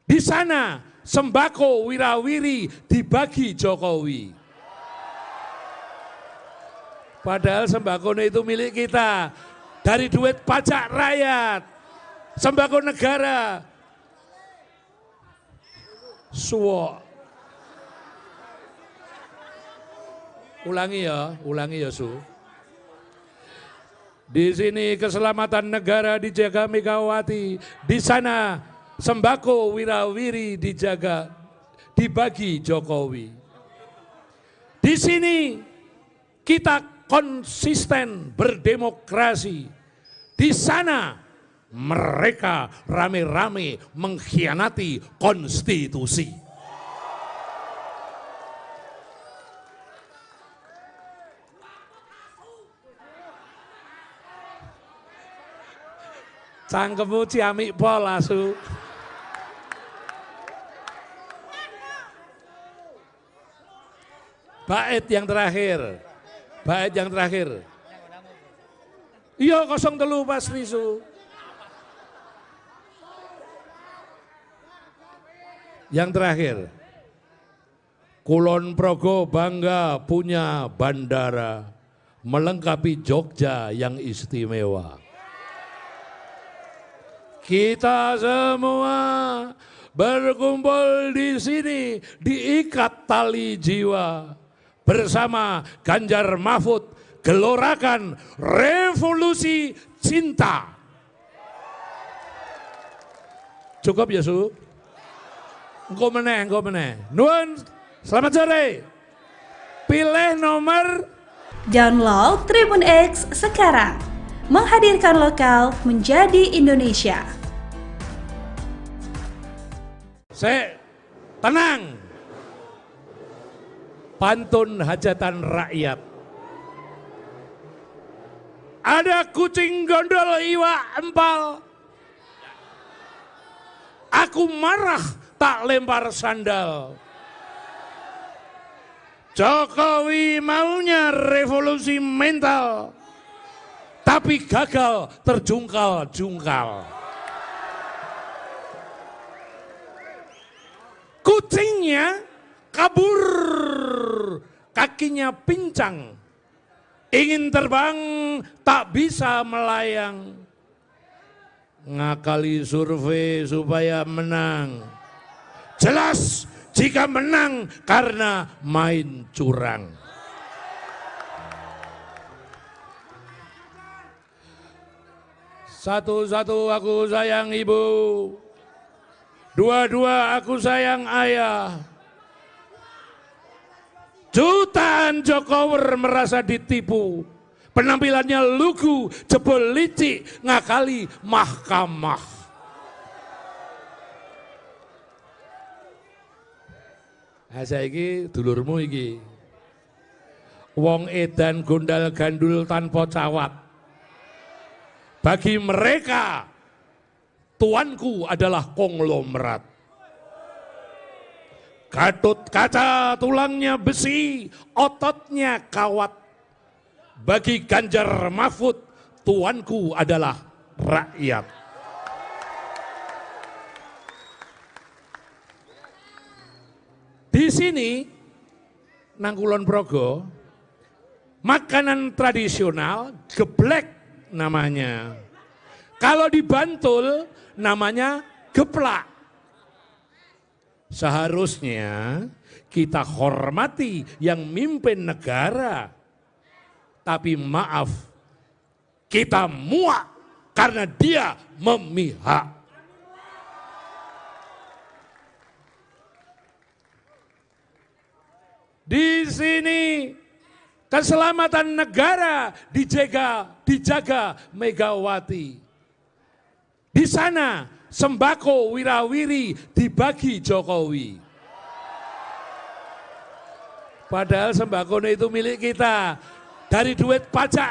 Di sana sembako wirawiri dibagi Jokowi. Padahal sembako itu milik kita. Dari duit pajak rakyat. Sembako negara. Suwok. Ulangi ya Su. Di sini keselamatan negara dijaga Megawati. Di sana sembako wirawiri dijaga, dibagi Jokowi. Di sini kita konsisten berdemokrasi. Di sana mereka rame-rame mengkhianati konstitusi. Cangkemmu ciamik pol asu. Bait yang terakhir. Iya 03 Mas Risu. Yang terakhir. Kulon Progo bangga punya bandara melengkapi Jogja yang istimewa. Kita semua berkumpul di sini diikat tali jiwa. bersama Ganjar Mahfud gelorakan revolusi cinta. Cukup ya, Su? Engko meneh. Nuwun, selamat sore. Pilih nomor. Download Tribun X sekarang. Menghadirkan lokal menjadi Indonesia. Tenang. Pantun hajatan rakyat. Ada kucing gondol iwak empal. Aku marah tak lempar sandal. Jokowi maunya revolusi mental, tapi gagal terjungkal-jungkal. Kucingnya kabur, kakinya pincang, ingin terbang tak bisa melayang. Ngakali survei supaya menang. Jelas jika menang karena main curang. Satu-satu aku sayang ibu, dua-dua aku sayang ayah. Jutaan Jokower merasa ditipu. Penampilannya lugu, jebol licik, ngakali mahkamah. Saiki dulurmu iki. Wong edan gondal gandul tanpa cawat. Bagi mereka, tuanku adalah konglomerat. Gatut kaca, tulangnya besi, ototnya kawat. Bagi Ganjar Mahfud, tuanku adalah rakyat. Di sini, nang Kulon Progo, makanan tradisional geblek namanya. Kalau di Bantul namanya geplak. Seharusnya kita hormati yang mimpin negara. Tapi maaf, kita muak karena dia memihak. Di sini keselamatan negara dijaga Megawati. Di sana sembako wirawiri dibagi Jokowi. Padahal sembako itu milik kita. Dari duit pajak